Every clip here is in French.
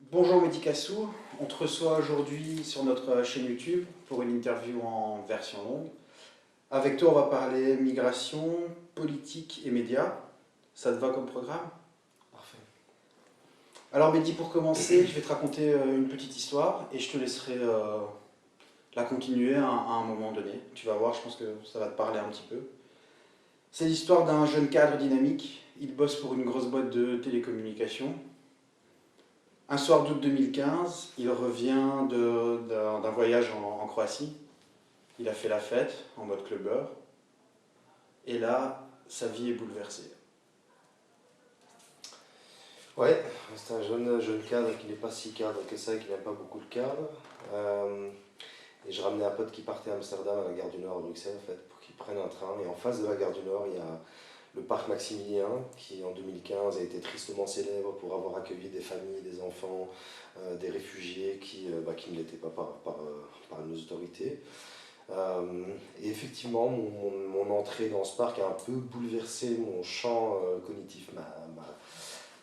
Bonjour Mehdi Kassou, on te reçoit aujourd'hui sur notre chaîne YouTube pour une interview en version longue. Avec toi on va parler migration, politique et médias. Ça te va comme programme? Parfait. Alors Mehdi, pour commencer, je vais te raconter une petite histoire et je te laisserai la continuer à un moment donné. Tu vas voir, je pense que ça va te parler un petit peu. C'est l'histoire d'un jeune cadre dynamique. Il bosse pour une grosse boîte de télécommunications. Un soir d'août 2015, il revient d'un voyage en Croatie. Il a fait la fête en mode clubbeur. Et là, sa vie est bouleversée. Ouais, c'est un jeune cadre qui n'est pas si cadre que ça et qui n'aime pas beaucoup le cadre. Et je ramenais un pote qui partait à Amsterdam, à la gare du Nord à Bruxelles, en fait, pour qu'il prenne un train. Et en face de la gare du Nord, il y a le parc Maximilien, qui en 2015 a été tristement célèbre pour avoir accueilli des familles, des enfants, des réfugiés qui ne l'étaient pas par nos autorités. Et effectivement, mon entrée dans ce parc a un peu bouleversé mon champ cognitif,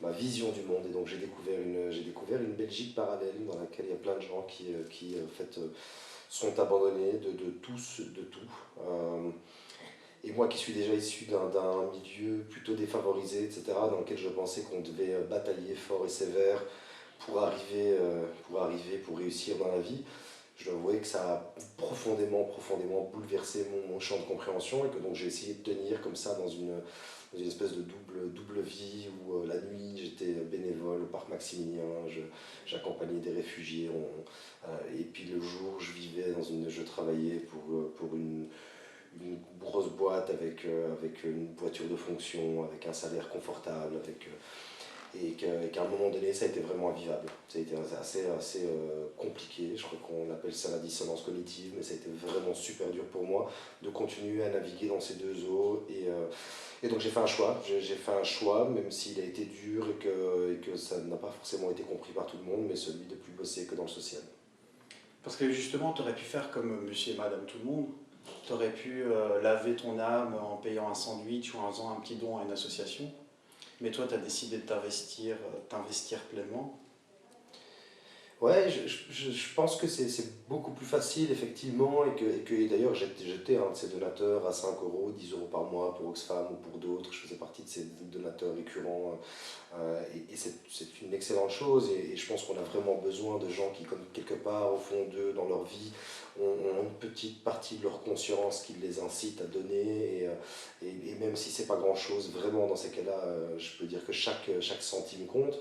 ma vision du monde. Et donc j'ai découvert une Belgique parallèle dans laquelle il y a plein de gens qui en fait, sont abandonnés de tous, de tout. Et moi qui suis déjà issu d'un milieu plutôt défavorisé, etc., dans lequel je pensais qu'on devait batailler fort et sévère pour réussir dans la vie, je dois avouer que ça a profondément bouleversé mon champ de compréhension et que donc j'ai essayé de tenir comme ça dans une espèce de double vie où la nuit j'étais bénévole au parc Maximilien, j'accompagnais des réfugiés et puis le jour je travaillais pour une grosse boîte avec une voiture de fonction, avec un salaire confortable, et qu'à un moment donné, ça a été vraiment invivable. Ça a été assez compliqué, je crois qu'on appelle ça la dissonance cognitive, mais ça a été vraiment super dur pour moi de continuer à naviguer dans ces deux eaux. Et donc j'ai fait un choix, même s'il a été dur et que ça n'a pas forcément été compris par tout le monde, mais celui de plus bosser que dans le social. Parce que justement, tu aurais pu faire comme monsieur et madame tout le monde. Tu aurais pu laver ton âme en payant un sandwich ou en faisant un petit don à une association. Mais toi, tu as décidé de t'investir pleinement. Ouais, je pense que c'est beaucoup plus facile, effectivement, et d'ailleurs j'étais un de ces donateurs à 5 euros, 10 euros par mois pour Oxfam ou pour d'autres, je faisais partie de ces donateurs récurrents, et c'est une excellente chose, et je pense qu'on a vraiment besoin de gens qui, comme quelque part, au fond d'eux, dans leur vie, ont une petite partie de leur conscience qui les incite à donner, et même si c'est pas grand-chose, vraiment dans ces cas-là, je peux dire que chaque centime compte.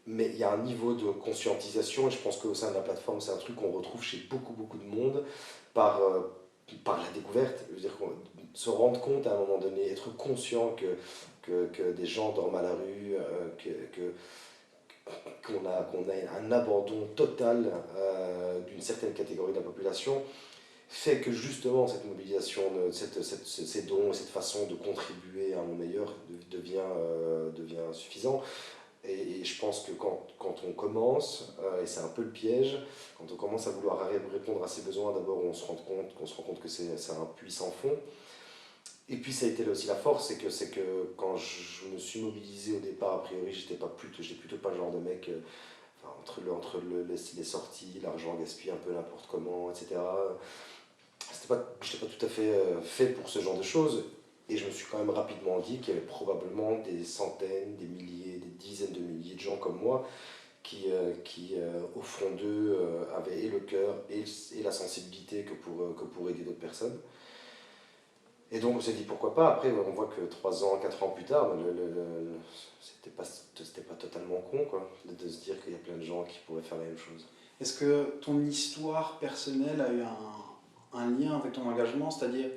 Mais il y a un niveau de conscientisation, et je pense qu'au sein de la plateforme, c'est un truc qu'on retrouve chez beaucoup de monde par la découverte. Je veux dire, se rendre compte à un moment donné, être conscient que des gens dorment à la rue, qu'on a un abandon total d'une certaine catégorie de la population, fait que justement cette mobilisation, ces dons, cette façon de contribuer à un monde meilleur devient suffisant. Et je pense que quand on commence, et c'est un peu le piège, quand on commence à vouloir répondre à ses besoins, d'abord on se rend compte que c'est un puits sans fond. Et puis ça a été là aussi la force, c'est que quand je me suis mobilisé au départ, a priori j'étais plutôt pas le genre de mec, enfin, les sorties, l'argent gaspillé un peu n'importe comment, etc. J'étais pas tout à fait fait pour ce genre de choses. Et je me suis quand même rapidement dit qu'il y avait probablement des centaines, des milliers, des dizaines de milliers de gens comme moi qui au fond d'eux, avaient et le cœur et la sensibilité que pour aider d'autres personnes. Et donc on s'est dit pourquoi pas. Après, on voit que 3 ans, 4 ans plus tard, c'était pas totalement con, quoi, de se dire qu'il y a plein de gens qui pourraient faire la même chose. Est-ce que ton histoire personnelle a eu un lien avec ton engagement? C'est-à-dire,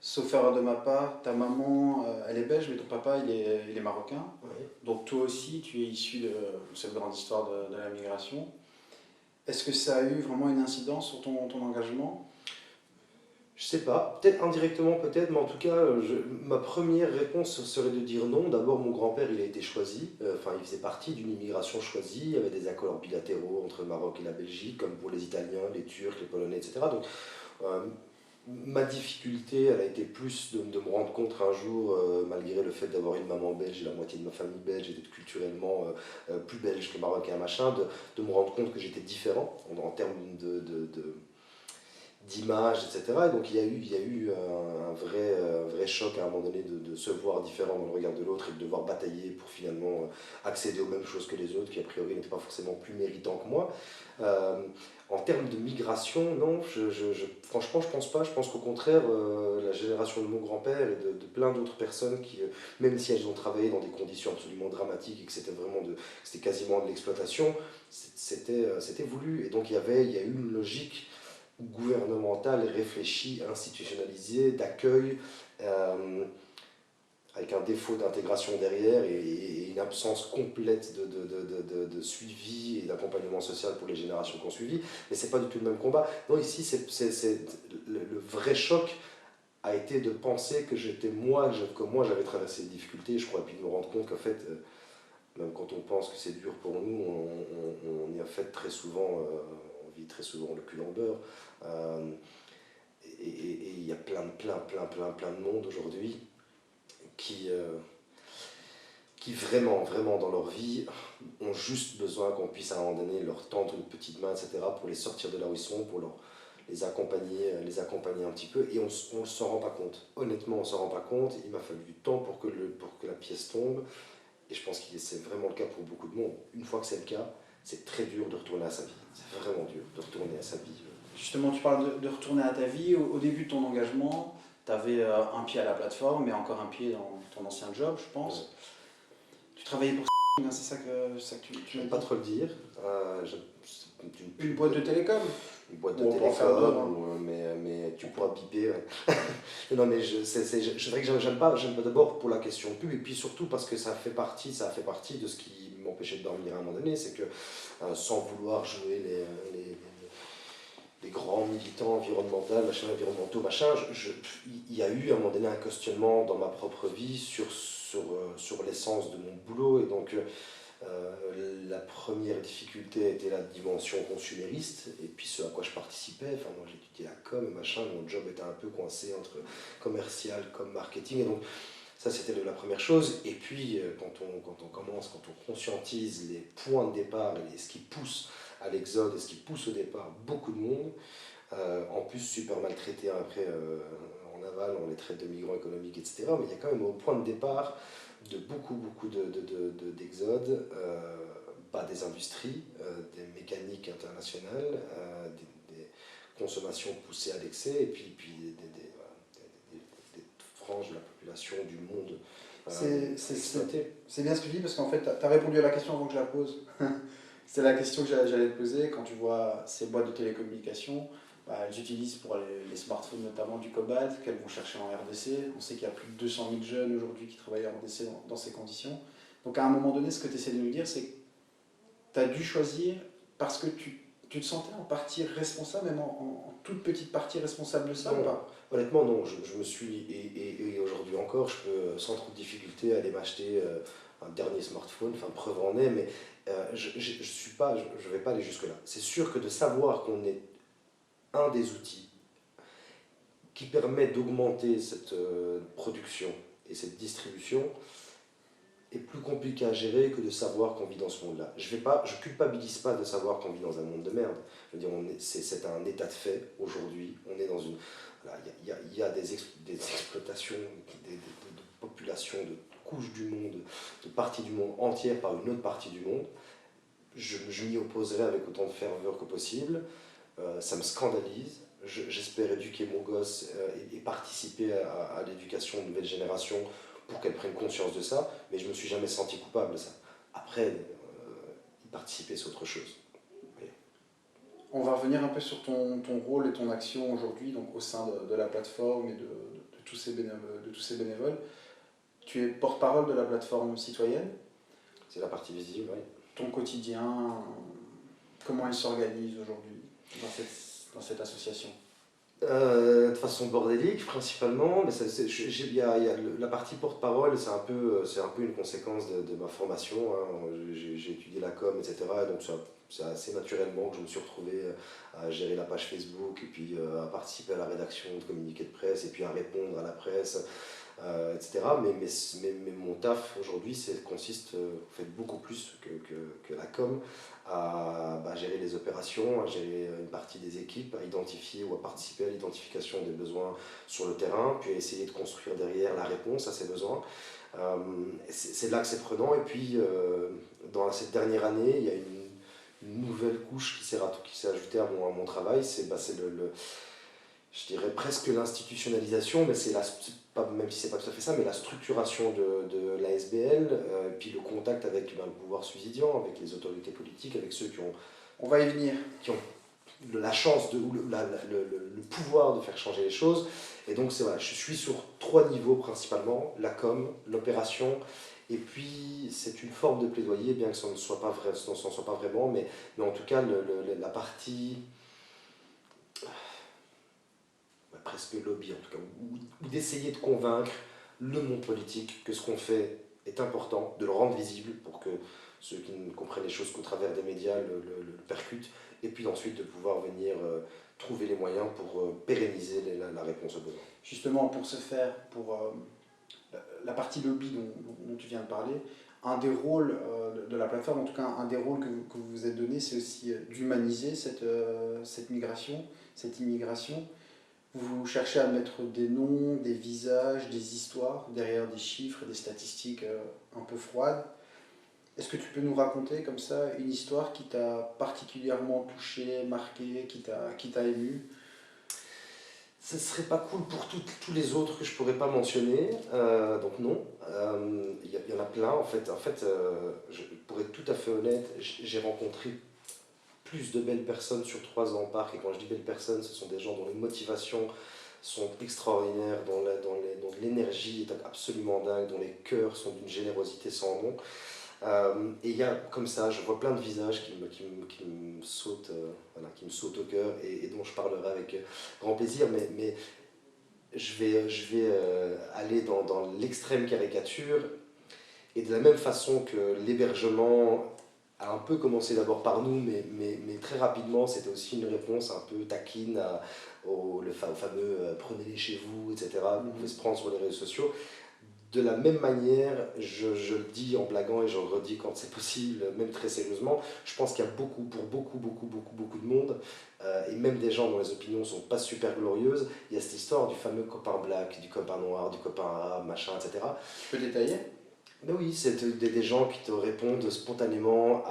sauf erreur de ma part, ta maman, elle est belge, mais ton papa, il est marocain. Ouais. Donc toi aussi, tu es issu de cette grande histoire de la migration. Est-ce que ça a eu vraiment une incidence sur ton engagement? Je sais pas, peut-être indirectement peut-être, mais en tout cas, ma première réponse serait de dire non. D'abord, mon grand-père, il a été choisi, enfin, il faisait partie d'une immigration choisie, il y avait des accords bilatéraux entre le Maroc et la Belgique, comme pour les Italiens, les Turcs, les Polonais, etc. Donc, euh, ma difficulté, elle a été plus de me rendre compte un jour, malgré le fait d'avoir une maman belge et la moitié de ma famille belge, et d'être culturellement plus belge que marocain, machin, de me rendre compte que j'étais différent en termes d'image, etc. Et donc il y a eu un vrai choc à un moment donné de se voir différent dans le regard de l'autre et de devoir batailler pour finalement accéder aux mêmes choses que les autres qui a priori n'étaient pas forcément plus méritants que moi. Euh, En termes de migration, non, franchement je pense pas. Je pense qu'au contraire, la génération de mon grand-père et de plein d'autres personnes qui, même si elles ont travaillé dans des conditions absolument dramatiques et que c'était quasiment de l'exploitation, c'était voulu. Et donc il y a eu une logique gouvernementale, réfléchie, institutionnalisée, d'accueil, euh, avec un défaut d'intégration derrière et une absence complète de suivi et d'accompagnement social pour les générations qui ont suivi. Mais c'est pas du tout le même combat. Non, ici, le vrai choc a été de penser que que moi j'avais traversé des difficultés, je crois, et puis de me rendre compte qu'en fait, même quand on pense que c'est dur pour nous, on y a fait très souvent, on vit très souvent le cul en beurre. Euh, et il y a plein de monde aujourd'hui qui, qui vraiment dans leur vie ont juste besoin qu'on puisse à un moment donné leur tendre une petite main, etc., pour les sortir de là où ils sont, pour les accompagner un petit peu. Et on ne s'en rend pas compte. Honnêtement, on ne s'en rend pas compte. Il m'a fallu du temps pour que la pièce tombe. Et je pense que c'est vraiment le cas pour beaucoup de monde. Une fois que c'est le cas, c'est très dur de retourner à sa vie. C'est vraiment dur de retourner à sa vie. Justement, tu parles de retourner à ta vie. Au début de ton engagement, tu avais un pied à la plateforme et encore un pied dans ton ancien job, je Ouais. pense. Tu travaillais pour c'est ça que tu m'as J'aime dit? pas trop le dire. C'est une Une pub, boîte de télécom? une boîte de Bon, on peut en faire deux, télécom, hein. mais tu pourras biper. Ouais. Non, mais c'est vrai que j'aime pas d'abord pour la question pub, et puis surtout parce que ça a fait partie de ce qui m'empêchait de dormir à un moment donné, c'est que sans vouloir jouer les grands militants environnementaux, machin, il y a eu à un moment donné un questionnement dans ma propre vie sur l'essence de mon boulot, et donc la première difficulté était la dimension consumériste, et puis ce à quoi je participais. Enfin, moi j'étudiais la com, machin, mon job était un peu coincé entre commercial, comme marketing, et donc ça c'était la première chose. Et puis quand on conscientise les points de départ et ce qui pousse à l'exode et ce qui pousse au départ beaucoup de monde, en plus super maltraités après en aval, on les traite de migrants économiques, etc. Mais il y a quand même au point de départ de beaucoup d'exodes, pas des industries, des mécaniques internationales, des consommations poussées à l'excès, et puis voilà, des franges de la population du monde exploitées. C'est bien ce que tu dis parce qu'en fait, tu as répondu à la question avant que je la pose. C'est la question que j'allais te poser. Quand tu vois ces boîtes de télécommunications, bah, elles utilisent pour les smartphones notamment du cobalt qu'elles vont chercher en RDC. On sait qu'il y a plus de 200 000 jeunes aujourd'hui qui travaillent en RDC dans ces conditions. Donc à un moment donné, ce que tu essaies de nous dire, c'est que tu as dû choisir parce que tu te sentais en partie responsable, même en toute petite partie responsable de ça ou Non, pas? honnêtement, non. Je me suis, et aujourd'hui encore, je peux sans trop de difficulté aller m'acheter un dernier smartphone, enfin preuve en est, mais je vais pas aller jusque-là. C'est sûr que de savoir qu'on est un des outils qui permet d'augmenter cette production et cette distribution est plus compliqué à gérer que de savoir qu'on vit dans ce monde-là. Je culpabilise pas de savoir qu'on vit dans un monde de merde. Je veux dire, c'est un état de fait aujourd'hui. On est dans une, voilà, il y a des exploitations de populations, de couches du monde, de parties du monde entières par une autre partie du monde. Je m'y opposerai avec autant de ferveur que possible. Ça me scandalise. J'espère éduquer mon gosse et participer à l'éducation de nouvelles générations pour qu'elles prennent conscience de ça, mais je me suis jamais senti coupable de ça. Après, y participer, c'est autre chose. Mais On va revenir un peu sur ton rôle et ton action aujourd'hui donc au sein de la plateforme et de tous ces bénévoles. Tu es porte-parole de la plateforme citoyenne. c'est la partie visible, oui. Ton quotidien, Comment elle s'organise aujourd'hui dans cette association? De façon bordélique principalement, mais il y a la partie porte-parole, c'est un peu une conséquence de ma formation, hein. J'ai étudié la com, etc. Et donc c'est assez naturellement que je me suis retrouvé à gérer la page Facebook, et puis à participer à la rédaction de communiqués de presse, et puis à répondre à la presse, etc. Mais mon taf aujourd'hui consiste en fait beaucoup plus que la com, à gérer les opérations, à gérer une partie des équipes, à identifier ou à participer à l'identification des besoins sur le terrain, puis à essayer de construire derrière la réponse à ces besoins. C'est là que c'est prenant. Et puis, dans cette dernière année, il y a une nouvelle couche qui s'est ajoutée à mon travail. C'est je dirais presque l'institutionnalisation, mais même si c'est pas tout à fait ça, mais la structuration de la SBL, puis le contact avec le pouvoir subsidiant, avec les autorités politiques, avec ceux On va y venir. qui ont la chance ou le pouvoir de faire changer les choses. Et donc voilà, je suis sur 3 niveaux principalement: la com, l'opération, et puis c'est une forme de plaidoyer, bien que ça ne soit pas vrai, ça n'en soit pas vraiment, mais en tout cas la partie presque lobby en tout cas, ou d'essayer de convaincre le monde politique que ce qu'on fait est important, de le rendre visible pour que ceux qui ne comprennent les choses qu'au travers des médias le percutent, et puis ensuite de pouvoir venir trouver les moyens pour pérenniser la réponse aux besoins. Justement, pour ce faire, pour la partie lobby dont tu viens de parler, un des rôles de la plateforme, en tout cas un des rôles que vous vous êtes donné, c'est aussi d'humaniser cette migration, cette immigration. Vous cherchez à mettre des noms, des visages, des histoires derrière des chiffres et des statistiques un peu froides. Est-ce que tu peux nous raconter comme ça une histoire qui t'a particulièrement touché, marqué, qui t'a ému? Ce serait pas cool pour tous les autres que je pourrais pas mentionner, donc non. Y en a plein en fait. Pour être tout à fait honnête, j'ai rencontré plus de belles personnes sur 3 ans au parc, et quand je dis belles personnes, ce sont des gens dont les motivations sont extraordinaires, dont l'énergie est absolument dingue, dont les cœurs sont d'une générosité sans nom. Et il y a comme ça, je vois plein de visages qui me sautent, voilà, qui me sautent au cœur, et dont je parlerai avec grand plaisir, mais je vais aller dans l'extrême caricature, et de la même façon que l'hébergement a un peu commencé d'abord par nous, mais très rapidement c'était aussi une réponse un peu taquine au fameux prenez-les chez vous, etc., qu'on pouvait se prendre sur les réseaux sociaux. De la même manière, je le dis en blaguant et je le redis quand c'est possible, même très sérieusement, je pense qu'il y a pour beaucoup de monde, et même des gens dont les opinions ne sont pas super glorieuses, il y a cette histoire du fameux copain black, du copain noir, du copain arabe, machin, etc. Tu peux détailler? Mais oui, c'est des gens qui te répondent spontanément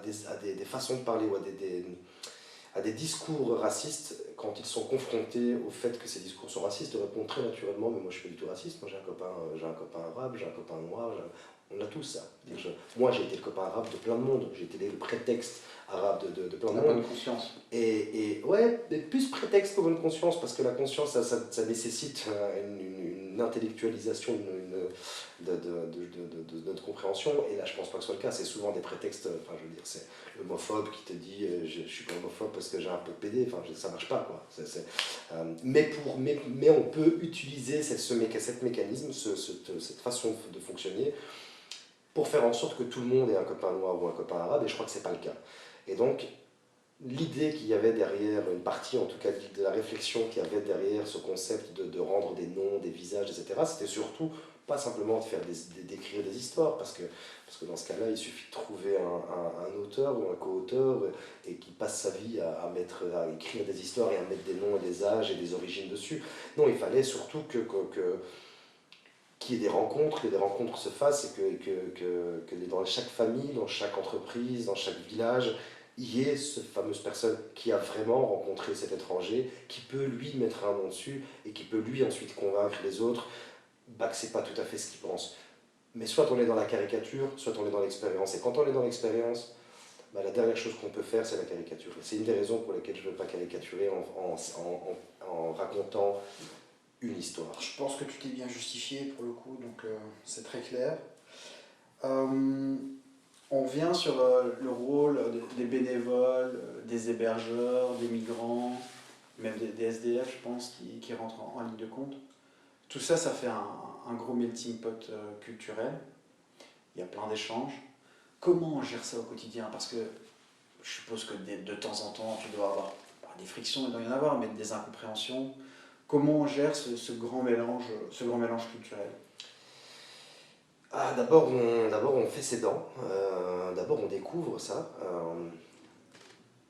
des façons de parler, ou à des discours racistes. Quand ils sont confrontés au fait que ces discours sont racistes, ils répondent très naturellement: mais moi je suis pas du tout raciste, moi j'ai un copain arabe, j'ai un copain noir, on a tous ça. Moi j'ai été le copain arabe de plein de monde, j'ai été le prétexte arabe de plein de La monde. bonne conscience. Et ouais, mais plus prétexte que bonne conscience, parce que la conscience, ça nécessite une intellectualisation de notre compréhension, et là je pense pas que ce soit le cas. C'est souvent des prétextes, enfin je veux dire, c'est l'homophobe qui te dit je suis pas homophobe parce que j'ai un peu de PD, enfin ça marche pas quoi. Mais on peut utiliser cet mécanisme, cette façon de fonctionner, pour faire en sorte que tout le monde ait un copain noir ou un copain arabe, et je crois que c'est pas le cas. Et donc, l'idée qu'il y avait derrière, une partie en tout cas de la réflexion qu'il y avait derrière ce concept de rendre des noms, des visages, etc., c'était surtout pas simplement d'écrire des histoires, parce que dans ce cas-là, il suffit de trouver un auteur ou un co-auteur, et qui passe sa vie à écrire des histoires et à mettre des noms et des âges et des origines dessus. Non, il fallait surtout qu'il y ait des rencontres, que des rencontres se fassent, et que dans chaque famille, dans chaque entreprise, dans chaque village, il y ait cette fameuse personne qui a vraiment rencontré cet étranger, qui peut lui mettre un nom dessus, et qui peut lui ensuite convaincre les autres que c'est pas tout à fait ce qu'il pense. Mais soit on est dans la caricature, soit on est dans l'expérience. Et quand on est dans l'expérience, la dernière chose qu'on peut faire, c'est la caricature. Et c'est une des raisons pour lesquelles je ne veux pas caricaturer en racontant une histoire. Je pense que tu t'es bien justifié pour le coup, donc c'est très clair. Euh, On vient sur le rôle des bénévoles, des hébergeurs, des migrants, même des SDF, je pense, qui rentrent en ligne de compte. Tout ça, ça fait un gros melting pot culturel. Il y a plein d'échanges. Comment on gère ça au quotidien? Parce que je suppose que de temps en temps, tu dois avoir des frictions, il doit y en avoir, mais des incompréhensions. Comment on gère ce grand mélange culturel? Ah, d'abord on fait ses dents, d'abord on découvre ça,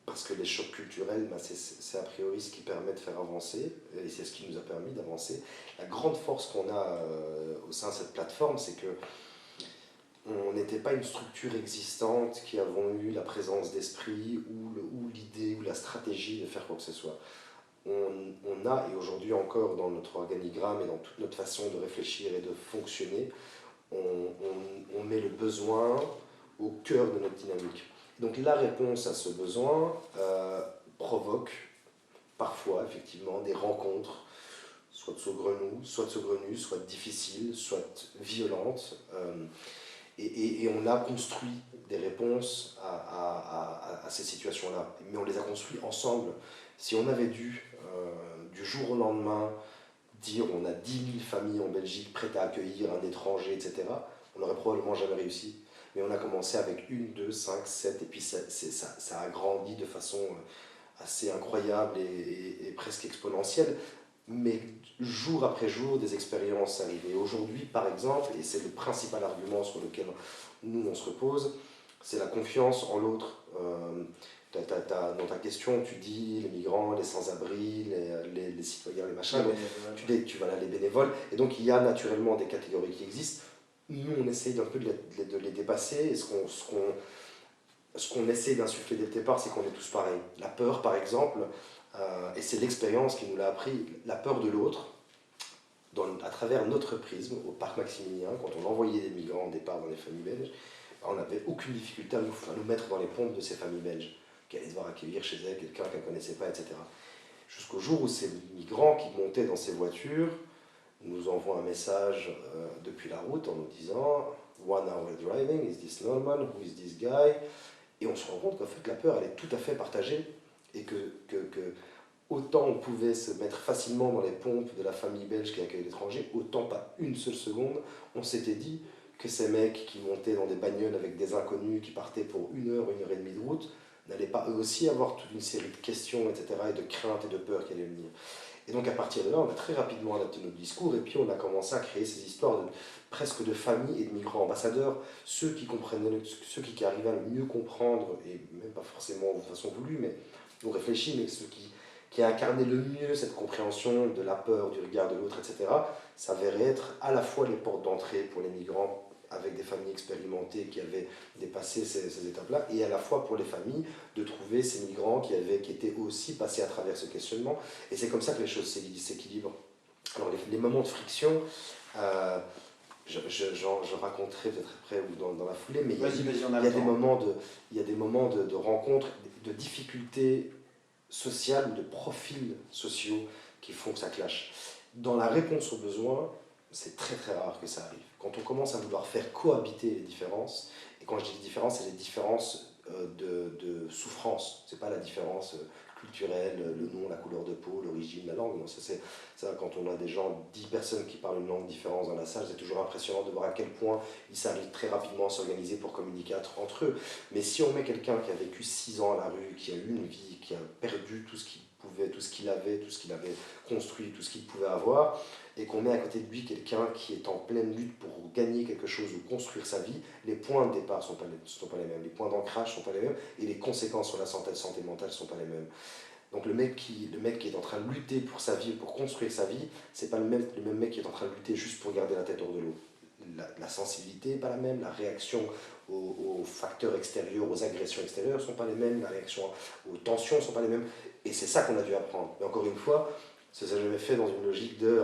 parce que les chocs culturels, bah, c'est a priori ce qui permet de faire avancer, et c'est ce qui nous a permis d'avancer. La grande force qu'on a au sein de cette plateforme, c'est que on n'était pas une structure existante qui avons eu la présence d'esprit ou l'idée ou la stratégie de faire quoi que ce soit. On a, et aujourd'hui encore dans notre organigramme et dans toute notre façon de réfléchir et de fonctionner, on met le besoin au cœur de notre dynamique. Donc la réponse à ce besoin provoque parfois effectivement des rencontres, soit de saugrenues, soit difficiles, soit violentes. Et on a construit des réponses à ces situations-là, mais on les a construites ensemble. Si on avait dû, du jour au lendemain, dire on a 10 000 familles en Belgique prêtes à accueillir un étranger, etc., on n'aurait probablement jamais réussi. Mais on a commencé avec 1, 2, 5, 7, et puis ça a grandi de façon assez incroyable et presque exponentielle. Mais jour après jour, des expériences arrivent. Et aujourd'hui, par exemple, et c'est le principal argument sur lequel nous on se repose, c'est la confiance en l'autre. Dans ta question, tu dis les migrants, les sans-abri, les citoyens, les machins. Donc, tu vas là, les bénévoles. Et donc, il y a naturellement des catégories qui existent. Nous, on essaye un peu de les dépasser. Et ce qu'on essaye d'insuffler dès le départ, c'est qu'on est tous pareils. La peur, par exemple, et c'est l'expérience qui nous l'a appris, la peur de l'autre, à travers notre prisme, au parc Maximilien, quand on envoyait des migrants au départ dans les familles belges, on n'avait aucune difficulté à nous mettre dans les pompes de ces familles belges, qui allaient devoir accueillir chez elles quelqu'un qu'elles ne connaissaient pas, etc. Jusqu'au jour où ces migrants qui montaient dans ces voitures nous envoient un message depuis la route en nous disant "One hour driving, is this normal? Who is this guy?" Et on se rend compte qu'en fait la peur elle est tout à fait partagée et que autant on pouvait se mettre facilement dans les pompes de la famille belge qui accueille l'étranger, autant pas une seule seconde on s'était dit que ces mecs qui montaient dans des bagnoles avec des inconnus qui partaient pour 1 heure et demie de route n'allaient pas eux aussi avoir toute une série de questions, etc., et de craintes et de peurs qui allaient venir. Et donc à partir de là, on a très rapidement adapté notre discours et puis on a commencé à créer ces histoires presque de familles et de migrants ambassadeurs, ceux qui comprenaient, ceux qui arrivaient à le mieux comprendre, et même pas forcément de façon voulue, mais ou réfléchie, mais ceux qui incarnaient le mieux cette compréhension de la peur, du regard de l'autre, etc., s'avérait être à la fois les portes d'entrée pour les migrants avec des familles expérimentées qui avaient dépassé ces étapes-là, et à la fois pour les familles de trouver ces migrants qui étaient aussi passés à travers ce questionnement. Et c'est comme ça que les choses s'équilibrent. Alors les moments de friction, euh, je raconterai peut-être après ou dans la foulée, mais il y a des moments de rencontres, de difficultés sociales ou de profils sociaux qui font que ça clash. Dans la réponse aux besoins, c'est très très rare que ça arrive. Quand on commence à vouloir faire cohabiter les différences, et quand je dis les différences, c'est les différences de souffrance, c'est pas la différence culturelle, le nom, la couleur de peau, l'origine, la langue. Non, ça, quand on a des gens, 10 personnes qui parlent une langue différente dans la salle, c'est toujours impressionnant de voir à quel point ils s'arrivent très rapidement à s'organiser pour communiquer entre eux. Mais si on met quelqu'un qui a vécu 6 ans à la rue, qui a eu une vie, qui a perdu tout ce qu'il pouvait, tout ce qu'il avait construit, tout ce qu'il pouvait avoir, et qu'on met à côté de lui quelqu'un qui est en pleine lutte pour gagner quelque chose ou construire sa vie, les points de départ ne sont pas les mêmes, les points d'ancrage ne sont pas les mêmes, et les conséquences sur la santé mentale ne sont pas les mêmes. Donc le mec qui est en train de lutter pour sa vie, pour construire sa vie, c'est pas le même mec qui est en train de lutter juste pour garder la tête hors de l'eau. La sensibilité n'est pas la même, la réaction aux facteurs extérieurs, aux agressions extérieures ne sont pas les mêmes, la réaction aux tensions ne sont pas les mêmes, et c'est ça qu'on a dû apprendre. Mais encore une fois, ça s'est jamais fait dans une logique de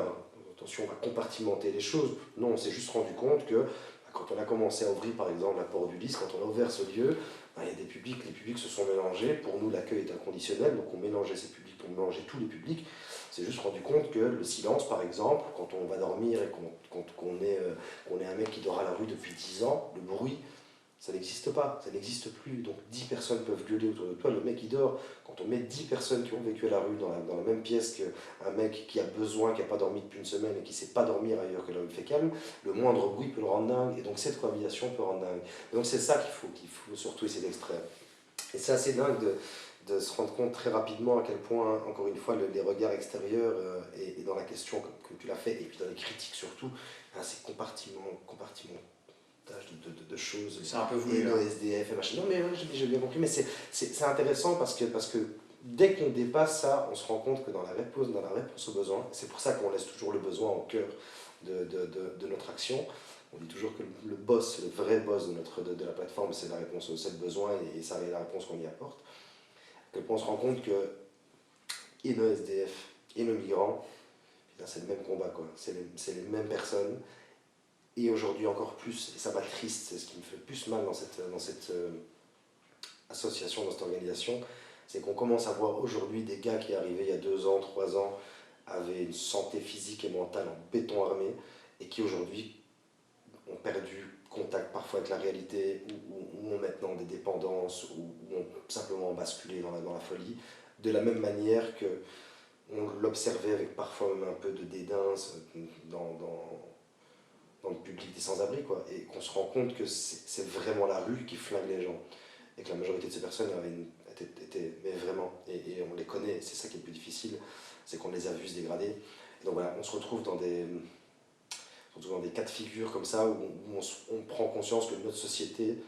attention, on va compartimenter les choses. Non, on s'est juste rendu compte que quand on a commencé à ouvrir par exemple la porte du Lys, quand on a ouvert ce lieu, il y a des publics, les publics se sont mélangés. Pour nous, l'accueil est inconditionnel, donc on mélangeait ces publics, on mélangeait tous les publics. On s'est juste rendu compte que le silence, par exemple, quand on va dormir et qu'on est un mec qui dort à la rue depuis 10 ans, le bruit, Ça n'existe pas, ça n'existe plus. Donc 10 personnes peuvent gueuler autour de toi, le mec il dort. Quand on met 10 personnes qui ont vécu à la rue dans la même pièce qu'un mec qui a besoin, qui n'a pas dormi depuis une semaine et qui ne sait pas dormir ailleurs que là où il fait calme, le moindre bruit peut le rendre dingue. Et donc cette cohabitation peut rendre dingue. Et donc c'est ça qu'il faut surtout essayer d'extraire. Et c'est assez dingue de se rendre compte très rapidement à quel point, encore une fois, les regards extérieurs et dans la question que tu l'as fait, et puis dans les critiques surtout, c'est compartiment de choses, C'est un peu et voulu. le SDF et machin. Non mais ouais, j'ai bien compris, mais c'est intéressant parce que dès qu'on dépasse ça, on se rend compte que dans la réponse aux besoins, c'est pour ça qu'on laisse toujours le besoin au cœur de notre action. On dit toujours que le boss, le vrai boss de la plateforme, c'est la réponse aux 7 besoins et ça est la réponse qu'on y apporte. À quel point on se rend compte que et le SDF et le migrant, c'est le même combat, quoi. C'est les mêmes personnes. Et aujourd'hui encore plus, et ça m'a triste, c'est ce qui me fait le plus mal dans cette association, dans cette organisation, c'est qu'on commence à voir aujourd'hui des gars qui arrivaient il y a 2 ans, 3 ans, avaient une santé physique et mentale en béton armé, et qui aujourd'hui ont perdu contact parfois avec la réalité, ou ont maintenant des dépendances, ou ont simplement basculé dans la folie, de la même manière que on l'observait avec parfois même un peu de dédain dans le public des sans-abri, quoi, et qu'on se rend compte que c'est vraiment la rue qui flingue les gens, et que la majorité de ces personnes étaient mais vraiment, et on les connaît, c'est ça qui est le plus difficile, c'est qu'on les a vus se dégrader. Et donc voilà, on se retrouve dans des cas de figure comme ça, où on prend conscience que notre société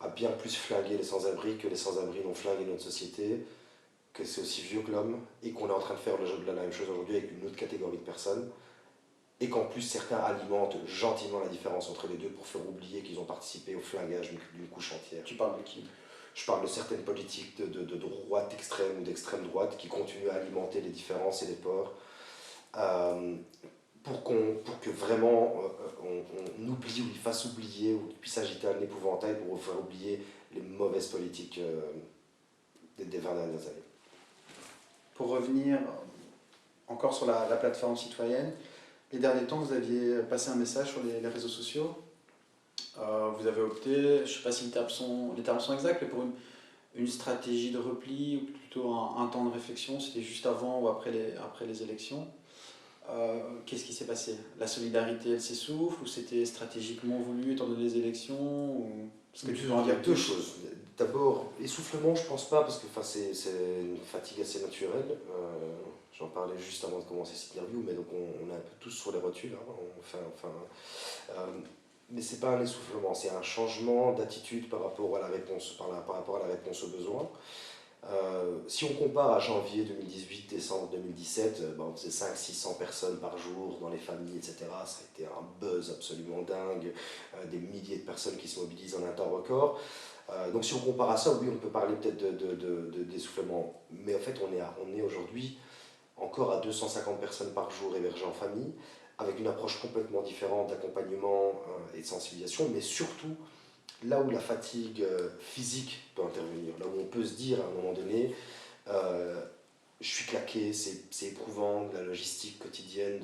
a bien plus flingué les sans-abri que les sans-abri n'ont flingué notre société, que c'est aussi vieux que l'homme, et qu'on est en train de faire la même chose aujourd'hui avec une autre catégorie de personnes, et qu'en plus certains alimentent gentiment la différence entre les deux pour faire oublier qu'ils ont participé au flingage d'une couche entière. Tu parles de qui? Je parle de certaines politiques de droite extrême ou d'extrême droite qui continuent à alimenter les différences et les ports, pour que vraiment on oublie ou il fasse oublier ou qu'il puisse agiter un épouvantail pour faire oublier les mauvaises politiques des 20 dernières années. Pour revenir encore sur la plateforme citoyenne, les derniers temps, vous aviez passé un message sur les réseaux sociaux. Vous avez opté, je ne sais pas si les termes sont exacts, mais pour une stratégie de repli, ou plutôt un temps de réflexion. C'était juste avant ou après les élections. Qu'est-ce qui s'est passé? La solidarité, elle s'essouffle, ou c'était stratégiquement voulu étant donné les élections, ou... Parce que tu peux en Il y a dire deux plus. choses. D'abord, essoufflement, je pense pas, parce que c'est une fatigue assez naturelle. J'en parlais juste avant de commencer cette interview, mais donc on est un peu tous sur les rotules. Mais c'est pas un essoufflement, c'est un changement d'attitude par rapport à la réponse, par rapport à la réponse aux besoins. Si on compare à janvier 2018, décembre 2017, on faisait 500-600 personnes par jour dans les familles, etc. Ça a été un buzz absolument dingue, des milliers de personnes qui se mobilisent en un temps record. Donc si on compare à ça, oui, on peut parler peut-être d'essoufflement. Mais en fait, on est aujourd'hui encore à 250 personnes par jour hébergées en famille, avec une approche complètement différente d'accompagnement et de sensibilisation, mais surtout là où la fatigue physique peut intervenir, là où on peut se dire à un moment donné, je suis claqué, c'est éprouvant, la logistique quotidienne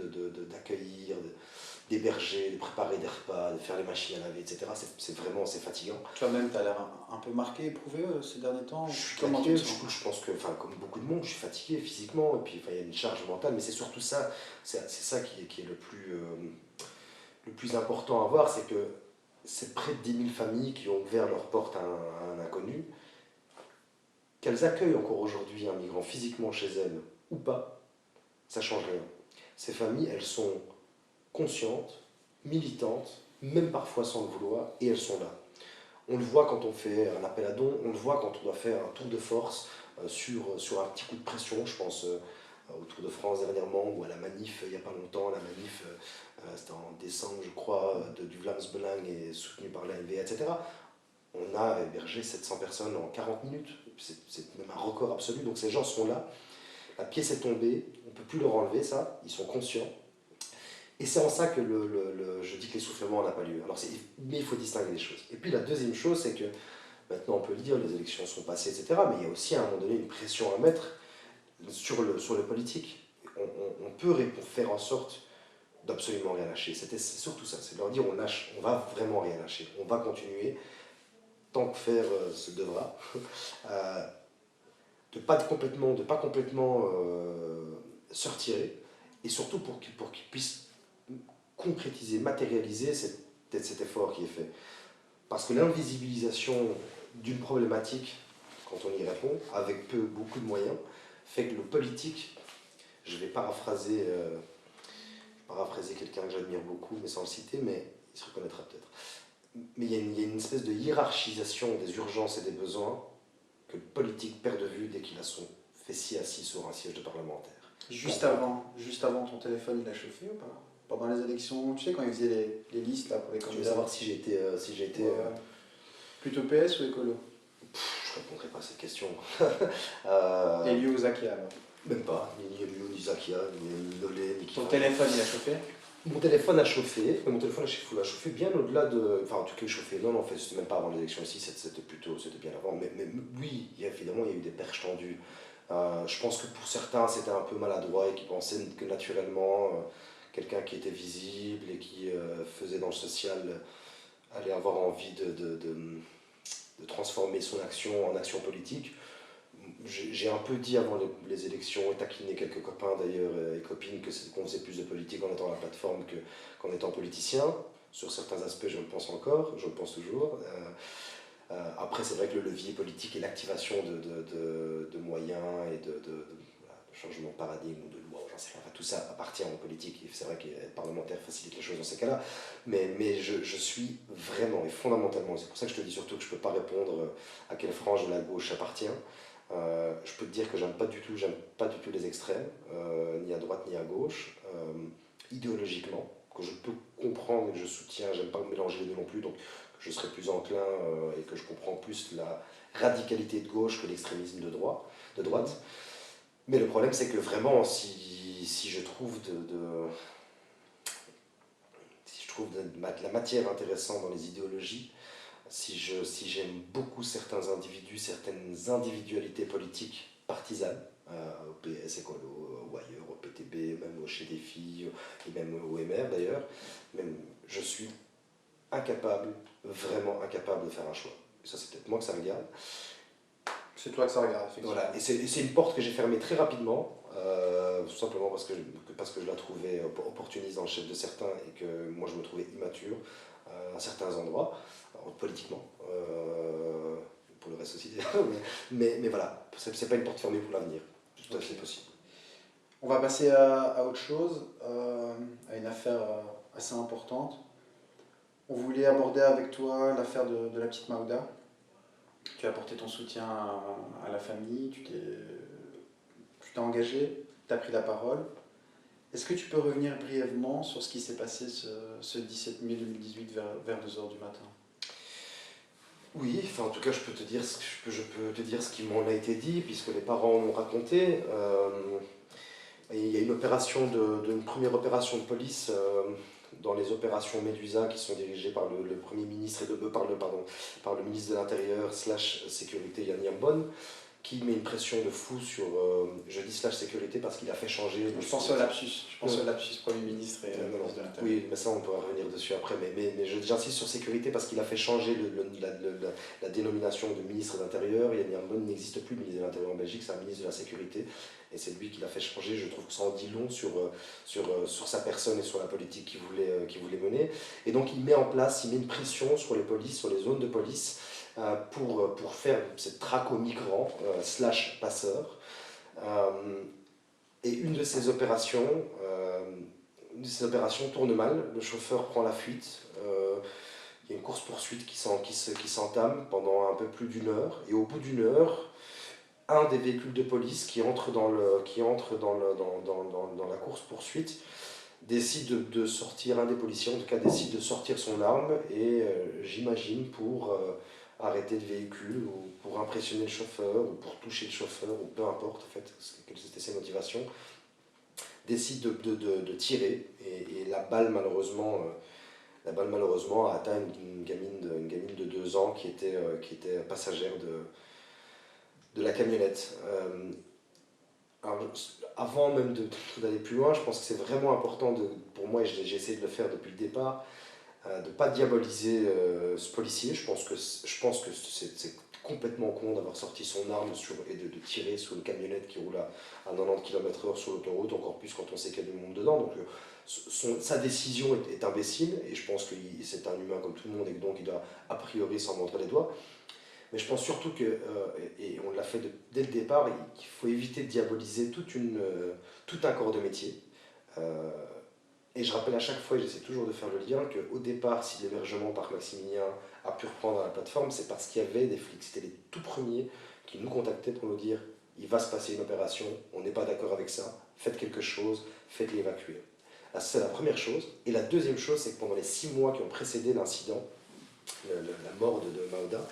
d'accueillir, d'héberger, de préparer des repas, de faire les machines à laver, etc. C'est fatigant. Toi-même, tu as l'air un peu marqué, éprouvé ces derniers temps. Je suis Comment claqué, tu te sens? je pense que, comme beaucoup de monde, je suis fatigué physiquement, et puis il y a une charge mentale, mais c'est surtout ça, c'est ça qui est le plus important à voir, c'est que c'est près de 10 000 familles qui ont ouvert leurs portes à un inconnu. Qu'elles accueillent encore aujourd'hui un migrant physiquement chez elles ou pas, ça ne change rien. Ces familles, elles sont conscientes, militantes, même parfois sans le vouloir, et elles sont là. On le voit quand on fait un appel à dons, on le voit quand on doit faire un tour de force sur un petit coup de pression, je pense au Tour de France dernièrement, ou à la manif il n'y a pas longtemps, la manif, c'était en décembre je crois, du Vlaams Belang et soutenu par l'ANV, etc. On a hébergé 700 personnes en 40 minutes, c'est même un record absolu, donc ces gens sont là, la pièce est tombée, on ne peut plus leur enlever ça, ils sont conscients. Et c'est en ça que je dis que l'essoufflement n'a pas lieu. Mais il faut distinguer les choses. Et puis la deuxième chose, c'est que maintenant on peut le dire, les élections sont passées, etc. Mais il y a aussi à un moment donné une pression à mettre sur le politique. On peut faire en sorte d'absolument rien lâcher. C'est surtout ça, c'est de leur dire on va vraiment rien lâcher, on va continuer. tant que faire se devra, de pas complètement se retirer, et surtout pour qu'il puisse concrétiser, matérialiser cet effort qui est fait. Parce que l'invisibilisation d'une problématique, quand on y répond, avec beaucoup de moyens, fait que le politique, je vais paraphraser quelqu'un que j'admire beaucoup, mais sans le citer, mais il se reconnaîtra peut-être. Mais il y a une espèce de hiérarchisation des urgences et des besoins que le politique perd de vue dès qu'il a son fessier assis sur un siège de parlementaire. Juste avant, ton téléphone, il a chauffé ou pas? Pendant les élections, tu sais, quand ils faisaient les listes là, pour les Tu veux candidats. savoir si j'ai été Plutôt PS ou écolo? je répondrai pas à cette question. Elio ou Zakia alors? Même pas, ni Elio, ni Zakia, ni Nolé, ni Ton téléphone, il a chauffé? Mon téléphone a chauffé, mais mon téléphone a chauffé bien au-delà de. Enfin, en tout cas, chauffé. Non, en fait, c'était même pas avant l'élection ici, c'était bien avant. Mais oui, évidemment, il y a eu des perches tendues. Je pense que pour certains, c'était un peu maladroit et qui pensaient que naturellement, quelqu'un qui était visible et qui faisait dans le social allait avoir envie de transformer son action en action politique. J'ai un peu dit avant les élections et taquiné quelques copains d'ailleurs et copines qu'on faisait plus de politique en étant à la plateforme qu'en étant politicien. Sur certains aspects, je le pense encore, je le pense toujours. Après, c'est vrai que le levier politique et l'activation de moyens et voilà, de changement de paradigme ou de loi, j'en sais rien, enfin, tout ça appartient en politique. Et c'est vrai qu'être parlementaire facilite les choses dans ces cas-là. Mais je suis vraiment et fondamentalement, c'est pour ça que je te dis surtout que je ne peux pas répondre à quelle frange de la gauche j'appartiens. Je peux te dire que j'aime pas du tout les extrêmes, ni à droite ni à gauche, idéologiquement, que je peux comprendre et que je soutiens, j'aime pas mélanger les deux non plus, donc je serais plus enclin et que je comprends plus la radicalité de gauche que l'extrémisme de droite. Mais le problème, c'est que vraiment, si je trouve la matière intéressante dans les idéologies, si j'aime beaucoup certains individus, certaines individualités politiques partisanes, au PS, écolo, ou ailleurs, au PTB, même chez des filles, et même au MR d'ailleurs, même je suis vraiment incapable de faire un choix. Et ça, c'est peut-être moi que ça regarde. C'est toi que ça regarde, effectivement. Voilà, et c'est une porte que j'ai fermée très rapidement, tout simplement parce que je la trouvais opportuniste dans le chef de certains et que moi je me trouvais immature à certains endroits, politiquement, pour le reste aussi d'ailleurs, mais voilà, c'est pas une porte fermée pour l'avenir, c'est tout à fait possible. On va passer à autre chose, à une affaire assez importante. On voulait aborder avec toi l'affaire de la petite Maouda. Tu as apporté ton soutien à la famille, tu t'es engagé, tu as pris la parole. Est-ce que tu peux revenir brièvement sur ce qui s'est passé ce 17 mai 2018 vers 2h du matin? Oui, enfin en tout cas je peux te dire ce qui m'en a été dit, puisque les parents m'ont raconté. Il y a une première opération de police dans les opérations Médusa qui sont dirigées par le Premier ministre et par le ministre de l'Intérieur / sécurité Yann Yambon, qui met une pression de fou sur, je dis / sécurité parce qu'il a fait changer... Je pense au lapsus, Premier ministre et ministre de l'Intérieur. Oui, mais ça on pourra revenir dessus après, mais j'insiste sur sécurité parce qu'il a fait changer la dénomination de ministre de l'Intérieur. Yann Yambon n'existe plus ministre de l'Intérieur en Belgique, c'est un ministre de la Sécurité, et c'est lui qui l'a fait changer. Je trouve que ça en dit long sur sa personne et sur la politique qu'il voulait mener. Et donc il met une pression sur les polices, sur les zones de police, pour faire cette traque aux migrants / passeurs. Et une de ces opérations tourne mal, le chauffeur prend la fuite, il y a une course-poursuite qui s'entame pendant un peu plus d'une heure, et au bout d'une heure, un des véhicules de police qui entre dans la course-poursuite décide de sortir, un des policiers en tout cas décide de sortir son arme, et j'imagine pour arrêter le véhicule, ou pour impressionner le chauffeur, ou pour toucher le chauffeur, ou peu importe en fait, quelles étaient ses motivations, décide de tirer, et la balle malheureusement a atteint une gamine de 2 ans qui était passagère de la camionnette. Alors, avant même d'aller plus loin, je pense que c'est vraiment important pour moi, et j'ai essayé de le faire depuis le départ, de ne pas diaboliser ce policier. Je pense que c'est complètement con d'avoir sorti son arme et de tirer sur une camionnette qui roule à 90 km/h sur l'autoroute, encore plus quand on sait qu'il y a du monde dedans. Donc sa décision est imbécile, et je pense que c'est un humain comme tout le monde, et que donc il doit a priori s'en montrer les doigts. Mais je pense surtout que, et on l'a fait dès le départ, qu'il faut éviter de diaboliser tout un corps de métier. Euh, et je rappelle à chaque fois, et j'essaie toujours de faire le lien, qu'au départ, si l'hébergement par Maximilien a pu reprendre la plateforme, c'est parce qu'il y avait des flics. C'était les tout premiers qui nous contactaient pour nous dire il va se passer une opération, on n'est pas d'accord avec ça, faites quelque chose, faites-les évacuer. C'est la première chose. Et la deuxième chose, c'est que pendant les 6 mois qui ont précédé l'incident, la mort de Maouda,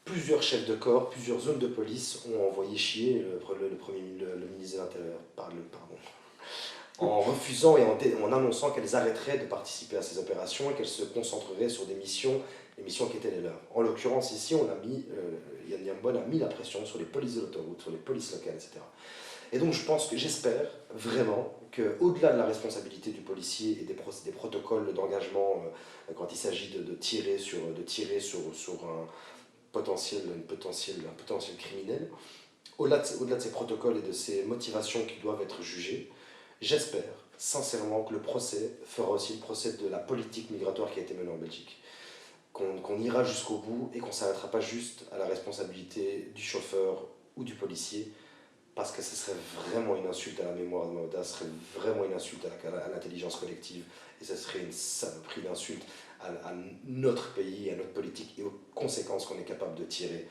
plusieurs chefs de corps, plusieurs zones de police ont envoyé chier le ministre de l'Intérieur, pardon, en refusant et en annonçant qu'elles arrêteraient de participer à ces opérations et qu'elles se concentreraient sur des missions, les missions qui étaient les leurs. En l'occurrence, ici, Yann Yambon a mis la pression sur les polices de l'autoroute, sur les polices locales, etc. Et donc, j'espère vraiment qu'au-delà de la responsabilité du policier et des protocoles d'engagement, quand il s'agit de tirer sur un potentiel criminel, au-delà de ces protocoles et de ces motivations qui doivent être jugées, j'espère sincèrement que le procès fera aussi le procès de la politique migratoire qui a été menée en Belgique. Qu'on ira jusqu'au bout et qu'on ne s'arrêtera pas juste à la responsabilité du chauffeur ou du policier, parce que ce serait vraiment une insulte à la mémoire de Maouda, ce serait vraiment une insulte à l'intelligence collective, et ce serait une saloperie d'insulte à notre pays, à notre politique et aux conséquences qu'on est capable de tirer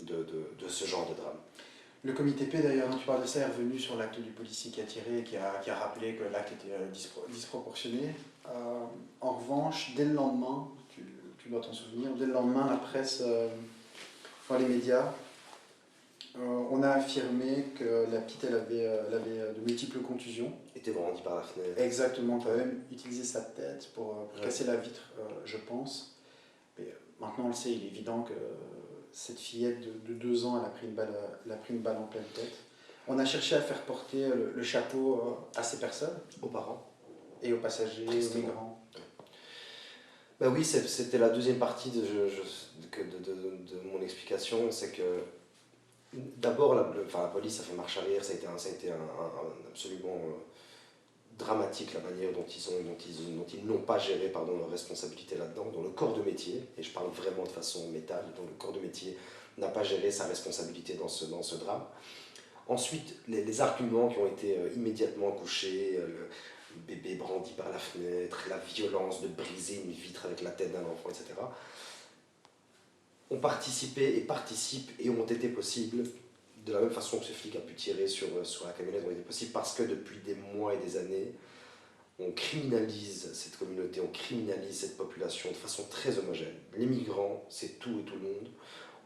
de ce genre de drame. Le comité P, d'ailleurs, tu parles de ça, est revenu sur l'acte du policier qui a tiré et qui a rappelé que l'acte était disproportionné. En revanche, dès le lendemain, tu dois t'en souvenir, dès le lendemain, la presse, les médias, on a affirmé que la petite, elle avait de multiples contusions. Était brandie par la fenêtre. Exactement, tu as même utilisé sa tête pour casser la vitre, je pense. Mais maintenant, on le sait, il est évident que cette fillette de 2 ans, elle a pris une balle en pleine tête. On a cherché à faire porter le chapeau à ces personnes. Aux parents. Et aux passagers, aux migrants. Ben oui, c'était la deuxième partie de mon explication, c'est que d'abord, la police a fait marche arrière, ça a été absolument dramatique la manière dont ils n'ont pas géré leur responsabilité là-dedans, dans le corps de métier, et je parle vraiment de façon métal, dont le corps de métier n'a pas géré sa responsabilité dans ce drame. Ensuite, les arguments qui ont été immédiatement couchés, le bébé brandi par la fenêtre, la violence de briser une vitre avec la tête d'un enfant, etc., ont participé et participent et ont été possibles de la même façon que ce flic a pu tirer sur la camionnette, ont été possibles parce que depuis des mois et des années, on criminalise cette communauté, on criminalise cette population de façon très homogène. Les migrants, c'est tout et tout le monde,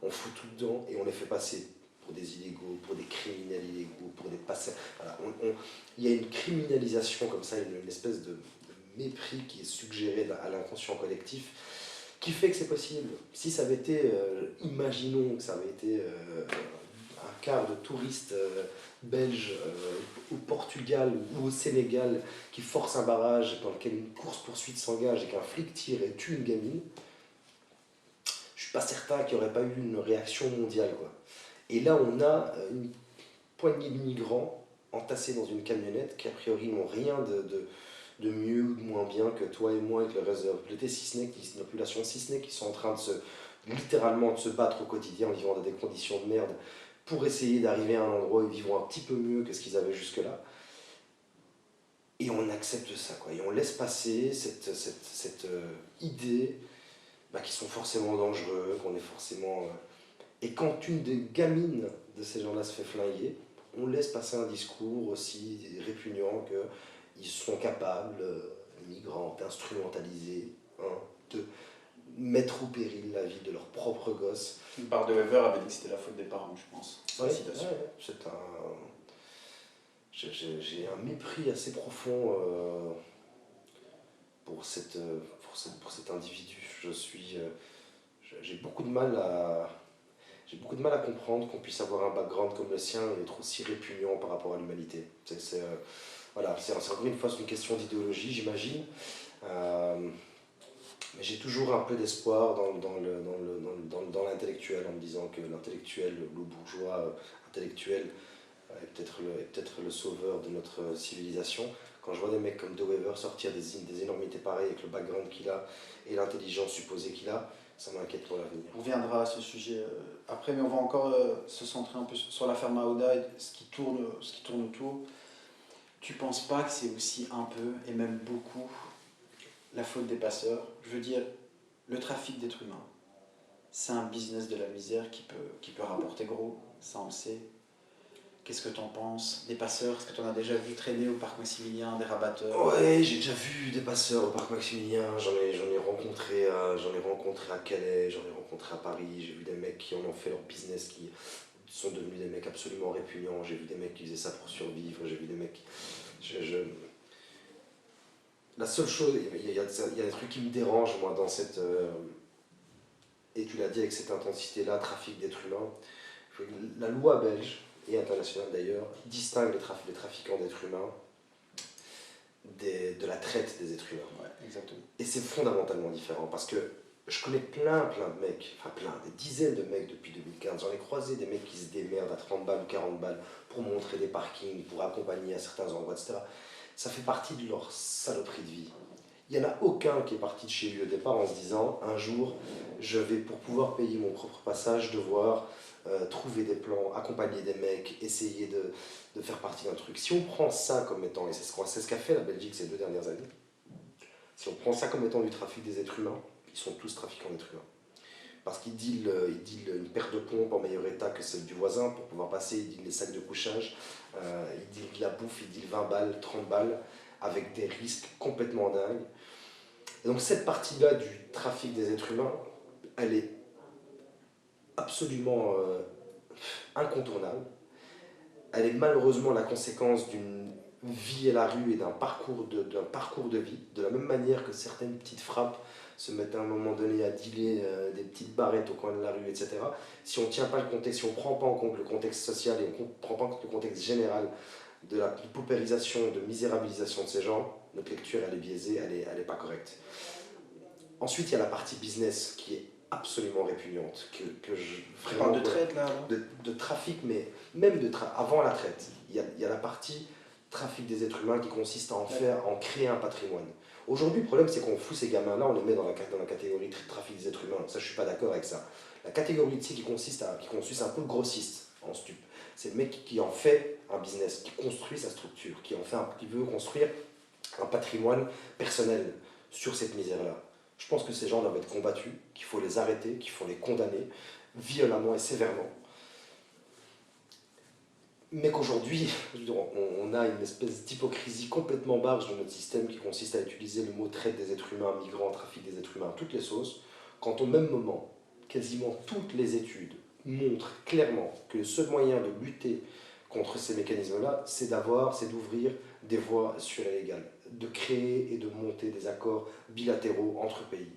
on fout tout dedans et on les fait passer pour des illégaux, pour des criminels illégaux, pour des passeurs. Voilà, il y a une criminalisation comme ça, une espèce de mépris qui est suggéré à l'inconscient collectif, qui fait que c'est possible. Si ça avait été, imaginons que ça avait été un quart de touristes belges au Portugal ou au Sénégal qui force un barrage dans lequel une course-poursuite s'engage et qu'un flic tire et tue une gamine, je suis pas certain qu'il n'y aurait pas eu une réaction mondiale, quoi. Et là, on a une poignée de migrants entassés dans une camionnette qui, a priori, n'ont rien de mieux ou de moins bien que toi et moi et que le reste de la population, si ce n'est qu'ils sont en train littéralement de se battre au quotidien en vivant dans des conditions de merde pour essayer d'arriver à un endroit où ils vivront un petit peu mieux que ce qu'ils avaient jusque-là. Et on accepte ça, quoi. Et on laisse passer cette idée qu'ils sont forcément dangereux, qu'on est forcément... Et quand une des gamines de ces gens-là se fait flinguer, on laisse passer un discours aussi répugnant qu'ils sont capables, les migrants, d'instrumentaliser, de mettre au péril la vie de leurs propres gosses. Bart de Wever avait dit que c'était la faute des parents, je pense. J'ai un mépris assez profond pour cet individu. J'ai beaucoup de mal à comprendre qu'on puisse avoir un background comme le sien et être aussi répugnant par rapport à l'humanité. C'est encore une fois une question d'idéologie, j'imagine. Mais j'ai toujours un peu d'espoir dans l'intellectuel, en me disant que l'intellectuel, le bourgeois intellectuel, est peut-être le sauveur de notre civilisation. Quand je vois des mecs comme De Wever sortir des énormités pareilles avec le background qu'il a et l'intelligence supposée qu'il a, ça m'inquiète pour l'avenir. On reviendra à ce sujet après, mais on va encore se centrer un peu sur l'affaire Maouda et ce qui tourne autour. Tu penses pas que c'est aussi un peu, et même beaucoup, la faute des passeurs? Je veux dire, le trafic d'êtres humains, c'est un business de la misère qui peut rapporter gros, ça on le sait. Qu'est-ce que t'en penses? Des passeurs, est-ce que t'en as déjà vu traîner au parc Maximilien, des rabatteurs? Ouais, j'ai déjà vu des passeurs au parc Maximilien, j'en ai rencontré à Calais, j'en ai rencontré à Paris, j'ai vu des mecs qui en ont fait leur business, qui sont devenus des mecs absolument répugnants, j'ai vu des mecs qui faisaient ça pour survivre, j'ai vu des mecs... La seule chose, il y a des trucs qui me dérangent, moi, dans cette... et tu l'as dit avec cette intensité-là, trafic d'êtres humains. La loi belge, et internationale d'ailleurs, distingue les trafiquants d'êtres humains de la traite des êtres humains. Ouais, exactement. Et c'est fondamentalement différent, parce que je connais plein de mecs, enfin plein, des dizaines de mecs depuis 2015. J'en ai croisé des mecs qui se démerdent à 30 balles ou 40 balles pour montrer des parkings, pour accompagner à certains endroits, etc. Ça fait partie de leur saloperie de vie. Il n'y en a aucun qui est parti de chez lui au départ en se disant un jour, je vais pour pouvoir payer mon propre passage devoir trouver des plans, accompagner des mecs, essayer de faire partie d'un truc. Si on prend ça comme étant, et c'est ce qu'a fait la Belgique ces 2 dernières années, si on prend ça comme étant du trafic des êtres humains, ils sont tous trafiquants d'êtres humains. Parce qu'ils dealent une paire de pompes en meilleur état que celle du voisin pour pouvoir passer, ils dealent les sacs de couchage, ils dealent de la bouffe, ils dealent 20 balles, 30 balles, avec des risques complètement dingues. Et donc cette partie-là du trafic des êtres humains, elle est absolument incontournable. Elle est malheureusement la conséquence d'une vie à la rue et d'un parcours de vie, de la même manière que certaines petites frappes se mettent à un moment donné à dealer des petites barrettes au coin de la rue, etc. Si on ne tient pas le contexte, si on ne prend pas en compte le contexte social et on ne prend pas en compte le contexte général de la paupérisation, de misérabilisation de ces gens, notre lecture elle est biaisée, elle est pas correcte. Ensuite, il y a la partie business qui est absolument répugnante, Tu parles de traite là? de trafic, mais même avant la traite, il y a la partie trafic des êtres humains qui consiste à en créer un patrimoine. Aujourd'hui, le problème, c'est qu'on fout ces gamins-là, on les met dans la catégorie trafic des êtres humains. Ça, je suis pas d'accord avec ça. La catégorie de qui consiste un peu le grossiste en stup. C'est le mec qui en fait un business, qui construit sa structure, qui veut construire un patrimoine personnel sur cette misère-là. Je pense que ces gens doivent être combattus, qu'il faut les arrêter, qu'il faut les condamner violemment et sévèrement. Mais qu'aujourd'hui, on a une espèce d'hypocrisie complètement barge dans notre système qui consiste à utiliser le mot traite des êtres humains, migrants, trafic des êtres humains, toutes les sauces, quand au même moment, quasiment toutes les études montrent clairement que le seul moyen de lutter contre ces mécanismes-là, c'est d'ouvrir des voies sur les légales, de créer et de monter des accords bilatéraux entre pays.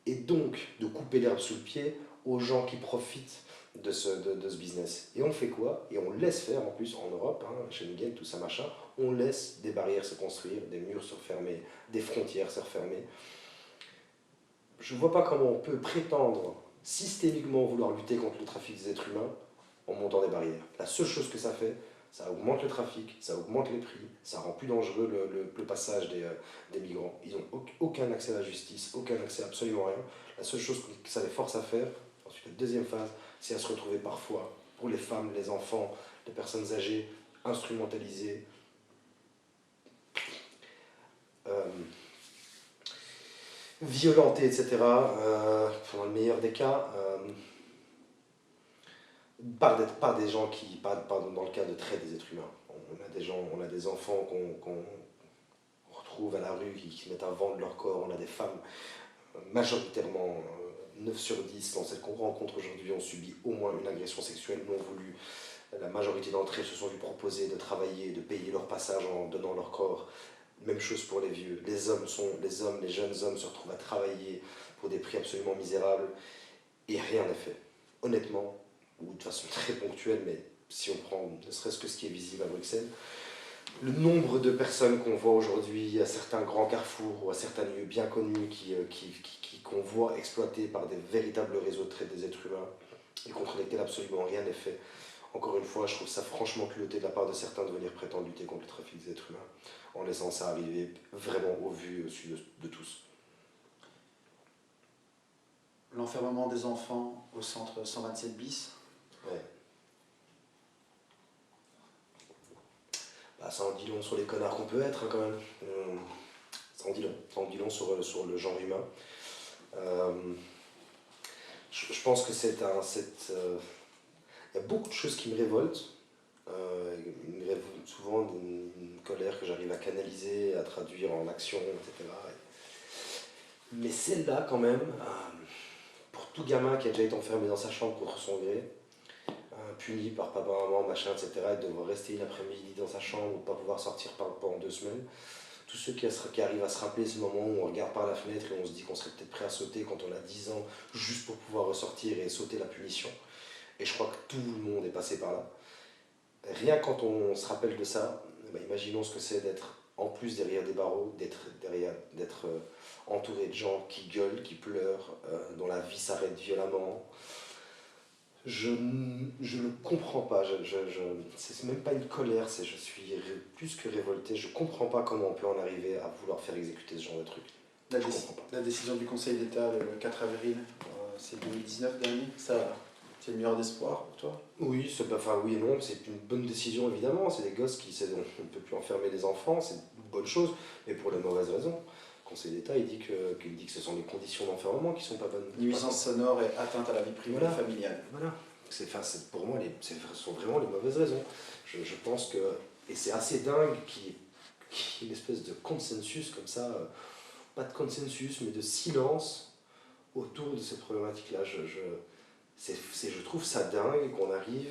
Et donc de couper l'herbe sous le pied aux gens qui profitent de ce business. Et on fait quoi? Et on laisse faire, en plus, en Europe, Schengen, tout ça, machin, on laisse des barrières se construire, des murs se refermer, des frontières se refermer. Je ne vois pas comment on peut prétendre systémiquement vouloir lutter contre le trafic des êtres humains en montant des barrières. La seule chose que ça fait, ça augmente le trafic, ça augmente les prix, ça rend plus dangereux le passage des migrants. Ils n'ont aucun accès à la justice, aucun accès à absolument rien. La seule chose que ça les force à faire, ensuite la deuxième phase, c'est à se retrouver parfois, pour les femmes, les enfants, les personnes âgées, instrumentalisées, violentées, etc., dans le meilleur des cas, par des gens dans le cas de traite des êtres humains. On a des enfants qu'on retrouve à la rue qui se mettent à vendre leur corps, on a des femmes, majoritairement 9 sur 10 dans celles qu'on rencontre aujourd'hui ont subi au moins une agression sexuelle non voulue. La majorité d'entre elles se sont vues proposer de travailler, de payer leur passage en donnant leur corps. Même chose pour les vieux. Les jeunes hommes se retrouvent à travailler pour des prix absolument misérables et rien n'est fait. Honnêtement, ou de façon très ponctuelle, mais si on prend ne serait-ce que ce qui est visible à Bruxelles, le nombre de personnes qu'on voit aujourd'hui à certains grands carrefours ou à certains lieux bien connus qu'on voit exploités par des véritables réseaux de traite des êtres humains et contre lesquels absolument rien n'est fait. Encore une fois, je trouve ça franchement culotté de la part de certains de venir prétendre lutter contre le trafic des êtres humains en laissant ça arriver vraiment au vu au-dessus de tous. L'enfermement des enfants au centre 127 bis. Ouais. Bah, ça en dit long sur les connards qu'on peut être, hein, quand même. Ça en dit long. Ça en dit long sur le genre humain. Je pense que il y a beaucoup de choses qui me révoltent. Souvent une colère que j'arrive à canaliser, à traduire en action, etc. Mais celle-là, quand même, pour tout gamin qui a déjà été enfermé dans sa chambre contre son gré, puni par papa, maman, machin, etc., et devoir rester une après-midi dans sa chambre ou pas pouvoir sortir pendant 2 semaines, tous ceux qui arrivent à se rappeler ce moment où on regarde par la fenêtre et on se dit qu'on serait peut-être prêt à sauter quand on a 10 ans, juste pour pouvoir ressortir et sauter la punition. Et je crois que tout le monde est passé par là. Rien quand on se rappelle de ça, bah, imaginons ce que c'est d'être en plus derrière des barreaux, d'être entouré de gens qui gueulent, qui pleurent, dont la vie s'arrête violemment. Je ne comprends pas, c'est même pas une colère, je suis plus que révolté, je comprends pas comment on peut en arriver à vouloir faire exécuter ce genre de truc. La décision du Conseil d'État le 4 avril, c'est 2019 dernier, ça, c'est le meilleur d'espoir pour toi? Oui, oui et non, c'est une bonne décision évidemment, c'est des gosses on ne peut plus enfermer les enfants, c'est une bonne chose, mais pour les mauvaises raisons. Le Conseil d'État il dit que ce sont les conditions d'enfermement qui sont pas bonnes. Nuisance sonore et atteinte à la vie privée familiale. Voilà. Pour moi, ce sont vraiment les mauvaises raisons. Je pense que, et c'est assez dingue qu'il y ait une espèce de consensus comme ça, pas de consensus, mais de silence autour de cette problématique-là. Je trouve ça dingue qu'on arrive,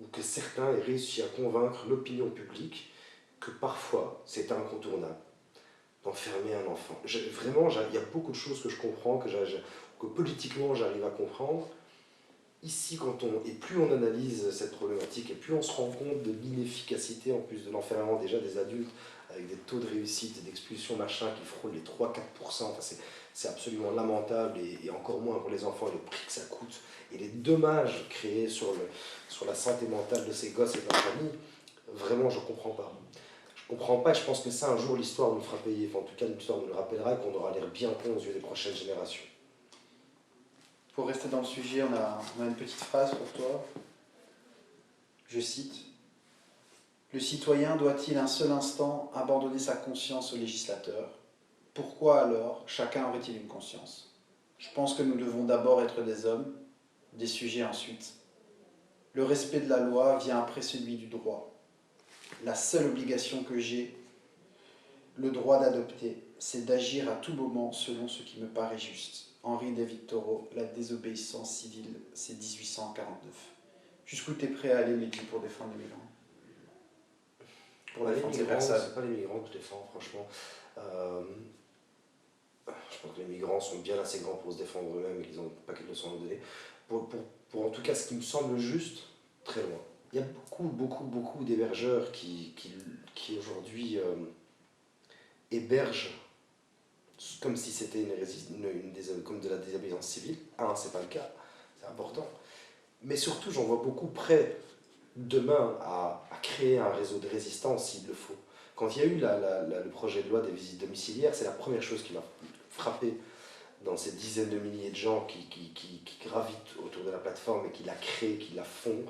ou que certains aient réussi à convaincre l'opinion publique que parfois c'est incontournable d'enfermer un enfant. Vraiment, il y a beaucoup de choses que je comprends, que politiquement j'arrive à comprendre. Ici, et plus on analyse cette problématique, et plus on se rend compte de l'inefficacité, en plus de l'enfermement déjà des adultes, avec des taux de réussite et d'expulsion machin qui frôlent les 3-4%, enfin, c'est absolument lamentable, et encore moins pour les enfants, et le prix que ça coûte, et les dommages créés sur la santé mentale de ces gosses et de leurs familles, vraiment je comprends pas. Je comprends pas, et je pense que ça un jour l'histoire nous fera payer, enfin, en tout cas l'histoire nous le rappellera, et qu'on aura l'air bien con aux yeux des prochaines générations. Pour rester dans le sujet, on a une petite phrase pour toi. Je cite. Le citoyen doit-il un seul instant abandonner sa conscience au législateur? Pourquoi alors chacun aurait-il une conscience? Je pense que nous devons d'abord être des hommes, des sujets ensuite. Le respect de la loi vient après celui du droit. La seule obligation que j'ai, le droit d'adopter, c'est d'agir à tout moment selon ce qui me paraît juste. Henri David Thoreau, La désobéissance civile, c'est 1849. Jusqu'où tu es prêt à aller, Mehdi, pour défendre les migrants? Pour défendre ces personnes. C'est pas les migrants que je défends, franchement. Je pense que les migrants sont bien assez grands pour se défendre eux-mêmes et qu'ils n'ont pas quelque leçon à nous donner. Pour en tout cas ce qui me semble juste, très loin. Il y a beaucoup d'hébergeurs qui aujourd'hui hébergent comme si c'était comme de la désobéissance civile. C'est pas le cas, c'est important. Mais surtout, j'en vois beaucoup prêts demain à créer un réseau de résistance s'il le faut. Quand il y a eu le projet de loi des visites domiciliaires, c'est la première chose qui m'a frappé dans ces dizaines de milliers de gens qui gravitent autour de la plateforme et qui la créent, qui la font,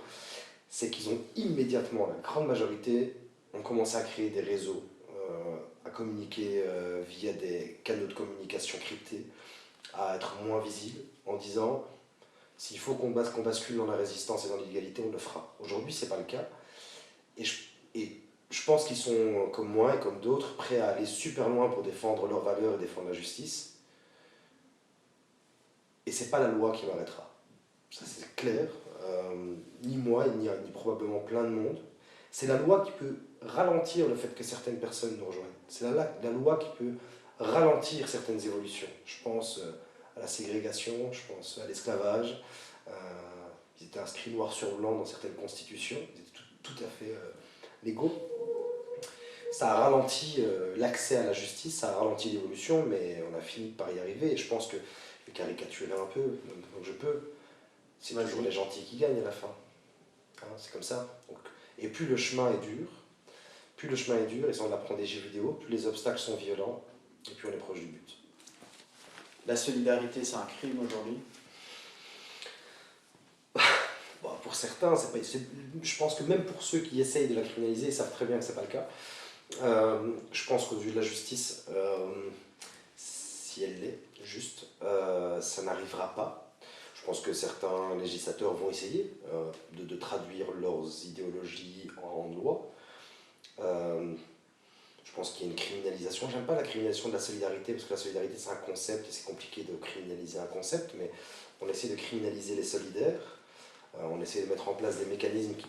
c'est qu'ils ont immédiatement, la grande majorité, ont commencé à créer des réseaux, à communiquer via des canaux de communication cryptés, à être moins visibles, en disant s'il faut qu'on bascule dans la résistance et dans l'illégalité, on le fera. Aujourd'hui, ce n'est pas le cas. Et je pense qu'ils sont, comme moi et comme d'autres, prêts à aller super loin pour défendre leurs valeurs et défendre la justice. Et c'est pas la loi qui m'arrêtera. Ça, c'est clair. Ni moi, ni probablement plein de monde. C'est la loi qui peut ralentir le fait que certaines personnes nous rejoignent. C'est la loi qui peut ralentir certaines évolutions. Je pense à la ségrégation, je pense à l'esclavage. Ils étaient inscrits noir sur blanc dans certaines constitutions. Ils étaient tout à fait légaux. Ça a ralenti l'accès à la justice, ça a ralenti l'évolution, mais on a fini par y arriver. Et je pense que, je vais caricaturer un peu, donc je peux, c'est Vas-y. toujours les gentils qui gagnent à la fin. Hein, c'est comme ça. Donc, et plus le chemin est dur, et ça on apprend des jeux vidéo, plus les obstacles sont violents, et plus on est proche du but. La solidarité, c'est un crime aujourd'hui. Bon, pour certains, je pense que même pour ceux qui essayent de la criminaliser, ils savent très bien que ce n'est pas le cas. Je pense qu'aux yeux de la justice, si elle l'est juste, ça n'arrivera pas. Je pense que certains législateurs vont essayer de traduire leurs idéologies en loi. Je pense qu'il y a une criminalisation. J'aime pas la criminalisation de la solidarité, parce que la solidarité c'est un concept et c'est compliqué de criminaliser un concept, mais on essaie de criminaliser les solidaires. On essaie de mettre en place des mécanismes qui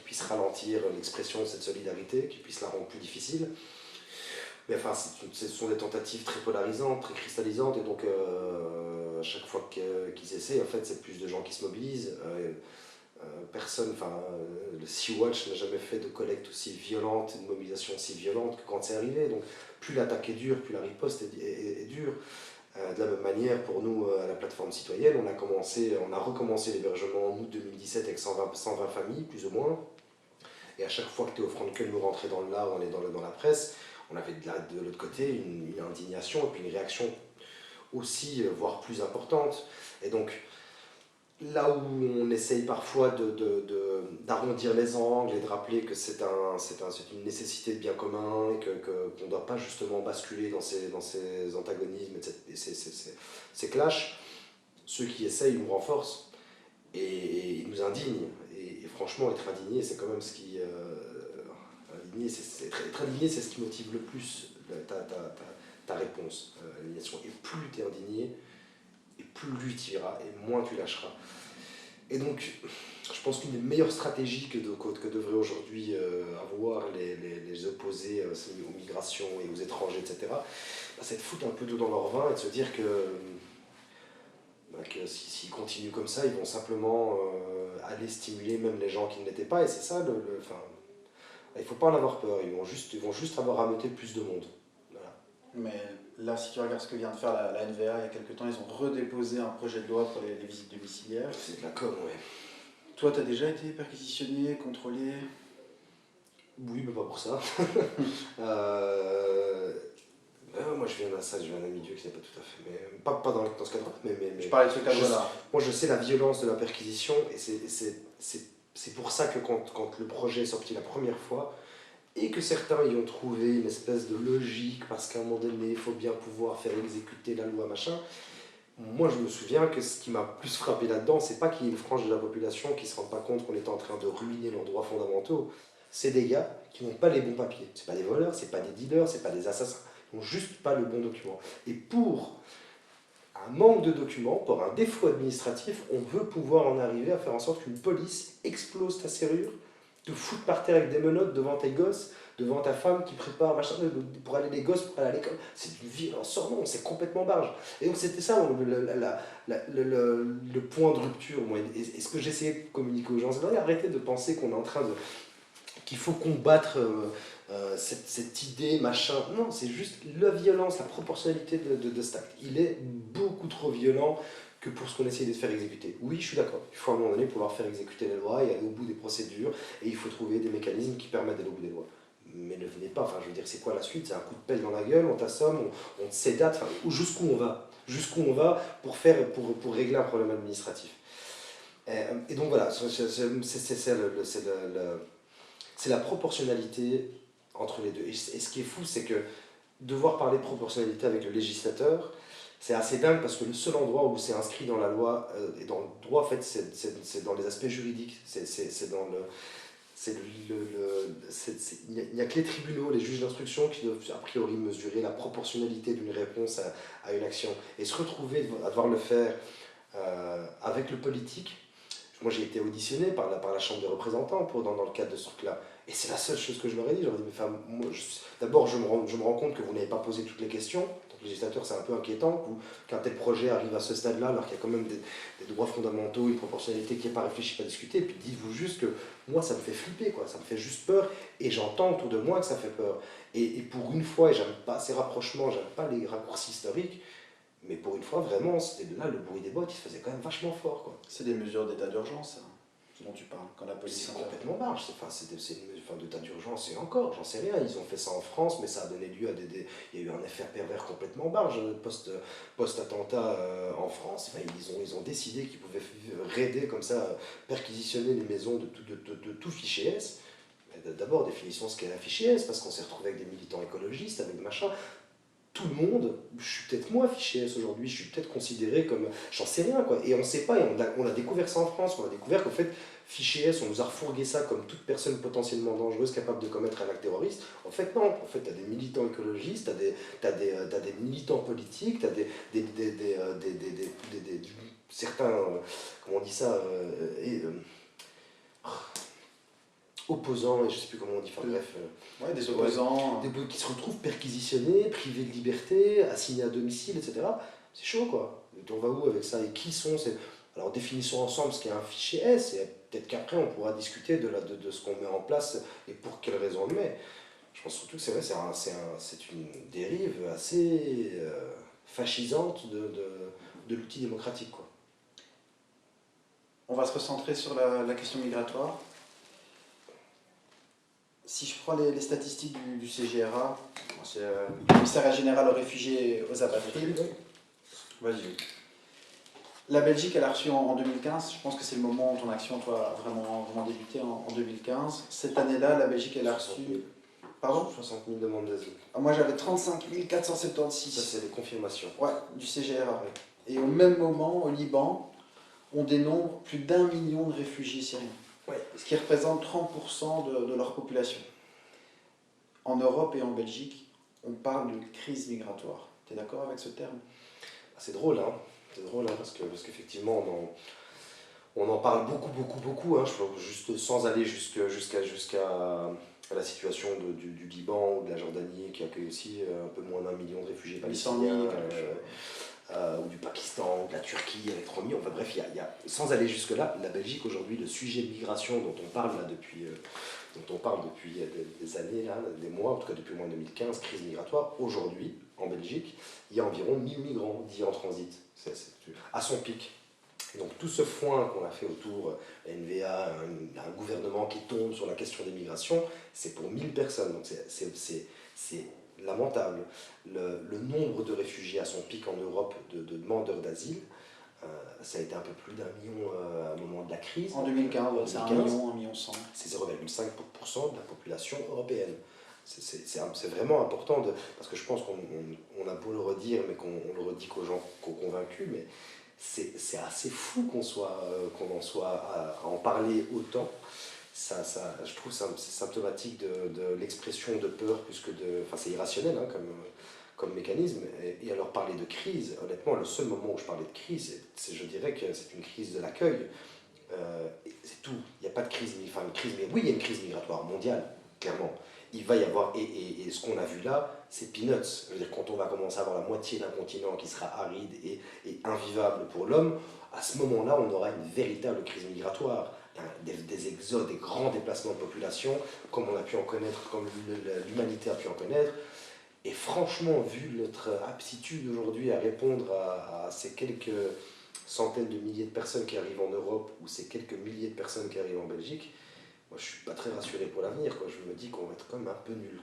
puissent ralentir l'expression de cette solidarité, qui puissent la rendre plus difficile. Mais enfin, ce sont des tentatives très polarisantes, très cristallisantes, et donc à chaque fois qu'ils essaient, en fait, c'est plus de gens qui se mobilisent. Personne, le Sea-Watch n'a jamais fait de collecte aussi violente, une mobilisation aussi violente que quand c'est arrivé. Donc plus l'attaque est dure, plus la riposte est dure. De la même manière, pour nous, à la plateforme citoyenne, on a recommencé l'hébergement en août 2017 avec 120 familles, plus ou moins. Et à chaque fois que Théo Frankel nous rentrait dans le là, on est dans la presse, on avait de l'autre côté une indignation et puis une réaction aussi, voire plus importante. Et donc, là où on essaye parfois d'arrondir les angles et de rappeler que c'est une nécessité de bien commun et qu'on ne doit pas justement basculer dans ces antagonismes et ces clashs, ceux qui essayent nous renforcent et nous indignent. Et franchement, être indigné, c'est quand même ce qui... être indigné, c'est ce qui motive le plus ta réponse, l'indignation. Et plus tu es indigné, et plus tu iras, et moins tu lâcheras. Et donc, je pense qu'une des meilleures stratégies que devraient aujourd'hui avoir les opposés aux migrations et aux étrangers, etc., c'est de foutre un peu d'eau dans leur vin et de se dire que s'ils continuent comme ça, ils vont simplement aller stimuler même les gens qui ne l'étaient pas. Et c'est ça, il ne faut pas en avoir peur, ils vont juste avoir rameuté plus de monde. Voilà. Mais là, si tu regardes ce que vient de faire la NVA il y a quelques temps, ils ont redéposé un projet de loi pour les visites domiciliaires. C'est de la com, ouais. Toi, tu as déjà été perquisitionné, contrôlé? Oui, mais pas pour ça. Moi, je viens d'un milieu qui n'est pas tout à fait... Mais, pas dans ce cadre-là, mais Je parlais de ce cadre-là. moi, je sais la violence de la perquisition, et c'est pour ça que quand le projet est sorti la première fois, et que certains y ont trouvé une espèce de logique, parce qu'à un moment donné, il faut bien pouvoir faire exécuter la loi, machin. Moi, je me souviens que ce qui m'a plus frappé là-dedans, c'est pas qu'il y ait une frange de la population qui ne se rende pas compte qu'on est en train de ruiner leurs droits fondamentaux. C'est des gars qui n'ont pas les bons papiers. C'est pas des voleurs, c'est pas des dealers, c'est pas des assassins. Ils n'ont juste pas le bon document. Et pour un manque de documents, pour un défaut administratif, on veut pouvoir en arriver à faire en sorte qu'une police explose ta serrure, te foute par terre avec des menottes devant tes gosses, devant ta femme qui prépare machin, pour aller les gosses pour aller à l'école. C'est une violence sans nom, c'est complètement barge. Et donc c'était ça le point de rupture. Moi. Et ce que j'essayais de communiquer aux gens, c'est d'arrêter de penser qu'on est en train de... qu'il faut combattre cette idée, machin. Non, c'est juste la violence, la proportionnalité de cet acte. Il est beaucoup trop violent que pour ce qu'on essaie de faire exécuter. Oui, je suis d'accord. Il faut à un moment donné pouvoir faire exécuter les lois et aller au bout des procédures, et il faut trouver des mécanismes qui permettent d'aller au bout des lois. Mais ne venez pas, je veux dire, c'est quoi la suite? C'est un coup de pelle dans la gueule, on t'assomme, on te sédate, jusqu'où on va? Jusqu'où on va pour régler un problème administratif? Et donc voilà, c'est la proportionnalité entre les deux. Et ce qui est fou, c'est que devoir parler de proportionnalité avec le législateur, c'est assez dingue parce que le seul endroit où c'est inscrit dans la loi, et dans le droit, en fait, c'est dans les aspects juridiques. Il n'y a que les tribunaux, les juges d'instruction qui doivent a priori mesurer la proportionnalité d'une réponse à une action. Et se retrouver à devoir le faire avec le politique. Moi, j'ai été auditionné par la Chambre des représentants dans le cadre de ce truc-là. Et c'est la seule chose que je leur ai dit. J'aurais dit, d'abord, je me rends compte que vous n'avez pas posé toutes les questions. Donc que législateur, c'est un peu inquiétant qu'un tel projet arrive à ce stade-là, alors qu'il y a quand même des droits fondamentaux, une proportionnalité qui n'est pas réfléchie, pas discutée. Et puis dites-vous juste que moi, ça me fait flipper, quoi. Ça me fait juste peur, et j'entends autour de moi que ça fait peur. Et pour une fois, et j'aime pas ces rapprochements, j'aime pas les raccourcis historiques, mais pour une fois, vraiment, c'était là, le bruit des bottes, il se faisait quand même vachement fort, quoi. C'est des mesures d'état d'urgence, ça, dont tu parles, quand la police C'est intervient. complètement marge, c'est une fin d'état d'urgence et encore, j'en sais rien, ils ont fait ça en France, mais ça a donné lieu à il y a eu un effet pervers complètement barge post-attentat en France. Enfin, ils ont décidé qu'ils pouvaient raider comme ça, perquisitionner les maisons de tout fichier S. D'abord, définissons ce qu'est un fichier S, parce qu'on s'est retrouvé avec des militants écologistes, avec des machins. Tout le monde, je suis peut-être moi fichier S aujourd'hui, je suis peut-être considéré comme, j'en sais rien quoi, et on ne sait pas, et on a découvert ça en France, on a découvert qu'en fait, fichier S, on nous a refourgué ça comme toute personne potentiellement dangereuse capable de commettre un acte terroriste. En fait non, en fait tu as des militants écologistes, t'as des militants politiques, tu as certains, comment on dit ça, opposants, et je sais plus comment on dit, enfin bref. Ouais, des opposants. Des qui se retrouvent perquisitionnés, privés de liberté, assignés à domicile, etc. C'est chaud quoi. On va où avec ça? Et qui sont ces... Alors définissons ensemble ce qu'est un fichier S, et peut-être qu'après on pourra discuter de ce qu'on met en place et pour quelles raisons on le met. Je pense surtout que c'est vrai, c'est une dérive assez fascisante de l'outil démocratique, quoi. On va se recentrer sur la question migratoire. Si je prends les statistiques du CGRA, c'est le Commissariat Général aux Réfugiés et aux Apatrides. Vas-y. La Belgique, elle a reçu en 2015, je pense que c'est le moment où ton action toi, a vraiment débuté en 2015. Cette année-là, la Belgique, elle a reçu... Pardon 60 000 demandes d'asile. Moi, j'avais 35 476. Ça, c'est des confirmations. Ouais, du CGRA. Et au même moment, au Liban, on dénombre plus d'1 million de réfugiés syriens. Ouais. Ce qui représente 30% de leur population. En Europe et en Belgique, on parle de crise migratoire. Tu es d'accord avec ce terme? C'est drôle, hein. C'est drôle, hein, parce qu'effectivement, on en parle beaucoup, hein, juste sans aller jusqu'à la situation du Liban ou de la Jordanie, qui accueille aussi un peu moins d'1 million de réfugiés palestiniens, ou du Pakistan, ou de la Turquie avec 3 millions. Enfin bref, sans aller jusque-là, la Belgique aujourd'hui, le sujet de migration dont on parle là depuis des années, là, des mois, en tout cas depuis au moins 2015, crise migratoire, aujourd'hui, en Belgique, il y a environ 1000 migrants dits en transit, à son pic. Et donc tout ce foin qu'on a fait autour, la NVA, un gouvernement qui tombe sur la question des migrations, c'est pour 1000 personnes, donc c'est lamentable. Le nombre de réfugiés à son pic en Europe, de demandeurs d'asile, ça a été un peu plus d'1 million à un moment de la crise. En 2015, c'est 1 million, 1 million 100. C'est 0,5% de la population européenne. C'est vraiment important, parce que je pense qu'on a beau le redire, mais qu'on le redit qu'aux gens convaincus, mais c'est assez fou qu'on en soit à en parler autant. Je trouve que c'est symptomatique de l'expression de peur plus que de... Enfin, c'est irrationnel hein, comme mécanisme. Et alors parler de crise, honnêtement, le seul moment où je parlais de crise, je dirais que c'est une crise de l'accueil. C'est tout. Il n'y a pas de crise, enfin une crise, mais oui, il y a une crise migratoire mondiale, clairement. Il va y avoir, et ce qu'on a vu là, c'est peanuts. Je veux dire, quand on va commencer à avoir la moitié d'un continent qui sera aride et invivable pour l'homme, à ce moment-là, on aura une véritable crise migratoire. Des exodes, des grands déplacements de population, comme on a pu en connaître, comme l'humanité a pu en connaître. Et franchement, vu notre aptitude aujourd'hui à répondre à ces quelques centaines de milliers de personnes qui arrivent en Europe ou ces quelques milliers de personnes qui arrivent en Belgique, moi je suis pas très rassuré pour l'avenir. Je me dis qu'on va être quand même un peu nul.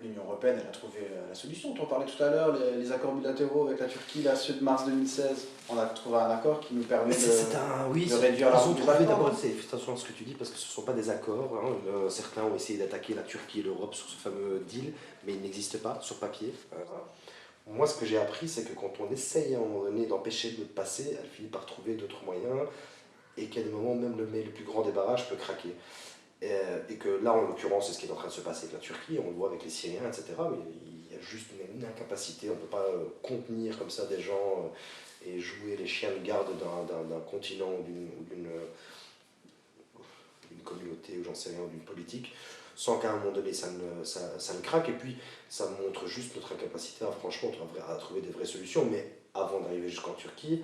L'Union européenne, elle a trouvé la solution. Tu en parlais tout à l'heure, les accords bilatéraux avec la Turquie, là, ceux de mars 2016. On a trouvé un accord qui nous permet de réduire la route du Balkan. D'abord, fais attention à ce que tu dis, parce que ce ne sont pas des accords. Hein. Certains ont essayé d'attaquer la Turquie et l'Europe sur ce fameux deal, mais il n'existe pas sur papier. Moi, ce que j'ai appris, c'est que quand on essaye à un moment donné d'empêcher de l'autre passer, elle finit par trouver d'autres moyens, et qu'à des moments, même le plus grand des barrages peut craquer. Et que là, en l'occurrence, c'est ce qui est en train de se passer avec la Turquie, on le voit avec les Syriens, etc. Mais il y a juste une incapacité, on ne peut pas contenir comme ça des gens et jouer les chiens de garde d'un continent ou d'une communauté, ou j'en sais rien, ou d'une politique, sans qu'à un moment donné ça ne craque. Et puis ça montre juste notre incapacité à franchement à trouver des vraies solutions. Mais avant d'arriver jusqu'en Turquie,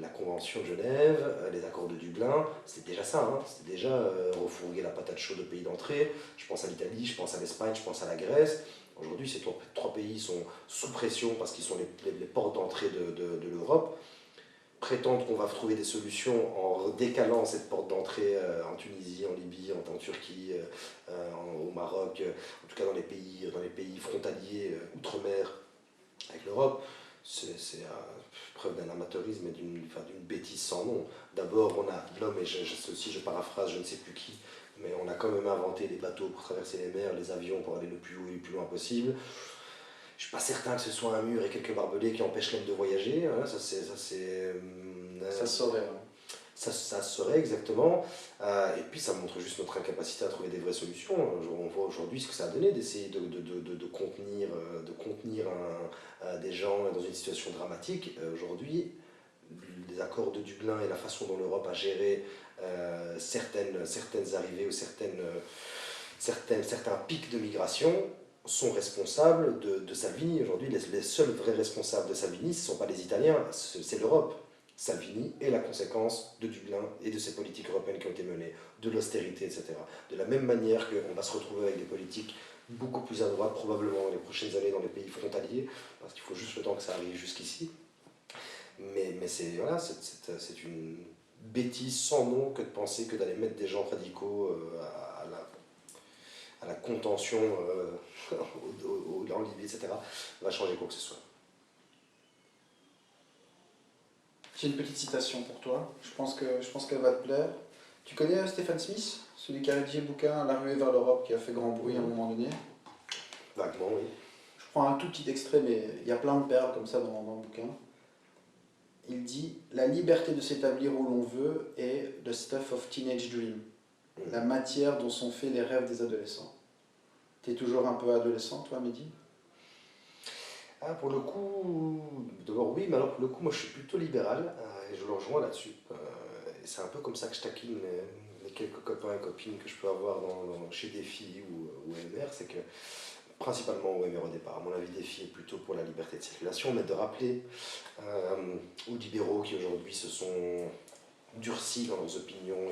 la Convention de Genève, les accords de Dublin, c'était déjà ça, hein. C'était déjà refourguer la patate chaude au pays d'entrée. Je pense à l'Italie, je pense à l'Espagne, je pense à la Grèce. Aujourd'hui, ces trois pays sont sous pression parce qu'ils sont les portes d'entrée de l'Europe. Prétendre qu'on va trouver des solutions en décalant cette porte d'entrée en Tunisie, en Libye, en Turquie, au Maroc, en tout cas dans les pays frontaliers outre-mer avec l'Europe, c'est preuve d'un amateurisme et d'une bêtise sans nom. D'abord, on a l'homme, et ceci je paraphrase, je ne sais plus qui, mais on a quand même inventé des bateaux pour traverser les mers, les avions pour aller le plus haut et le plus loin possible. Je suis pas certain que ce soit un mur et quelques barbelés qui empêchent l'homme de voyager. Hein. Ça Ça se saurait. Ouais. ça se saurait exactement. Et puis ça montre juste notre incapacité à trouver des vraies solutions. On voit aujourd'hui ce que ça a donné d'essayer de contenir, des gens dans une situation dramatique. Aujourd'hui, les accords de Dublin et la façon dont l'Europe a géré certaines arrivées ou certains pics de migration sont responsables de Salvini. Aujourd'hui, les seuls vrais responsables de Salvini, ce ne sont pas les Italiens, c'est l'Europe. Salvini est la conséquence de Dublin et de ces politiques européennes qui ont été menées, de l'austérité, etc. De la même manière qu'on va se retrouver avec des politiques beaucoup plus à droite, probablement dans les prochaines années dans les pays frontaliers, parce qu'il faut juste le temps que ça arrive jusqu'ici. Mais voilà, c'est une bêtise sans nom que de penser que d'aller mettre des gens radicaux à la contention en Libye, etc., va changer quoi que ce soit. J'ai une petite citation pour toi, je pense qu'elle va te plaire. Tu connais Stephen Smith, celui qui a rédigé le bouquin La ruée vers l'Europe, qui a fait grand bruit à un moment donné? Vaguement, oui. Je prends un tout petit extrait, mais il y a plein de perles comme ça dans le bouquin. Il dit « La liberté de s'établir où l'on veut est the stuff of teenage dream », la matière dont sont faits les rêves des adolescents. T'es toujours un peu adolescent, toi, Mehdi? Ah, pour le coup, d'abord oui, mais alors pour le coup, moi je suis plutôt libéral et je le rejoins là-dessus. Et c'est un peu comme ça que je taquine les quelques copains et copines que je peux avoir chez Défi ou MR, c'est que principalement au MR au départ, à mon avis, Défi est plutôt pour la liberté de circulation, mais de rappeler aux libéraux qui aujourd'hui se sont durcis dans leurs opinions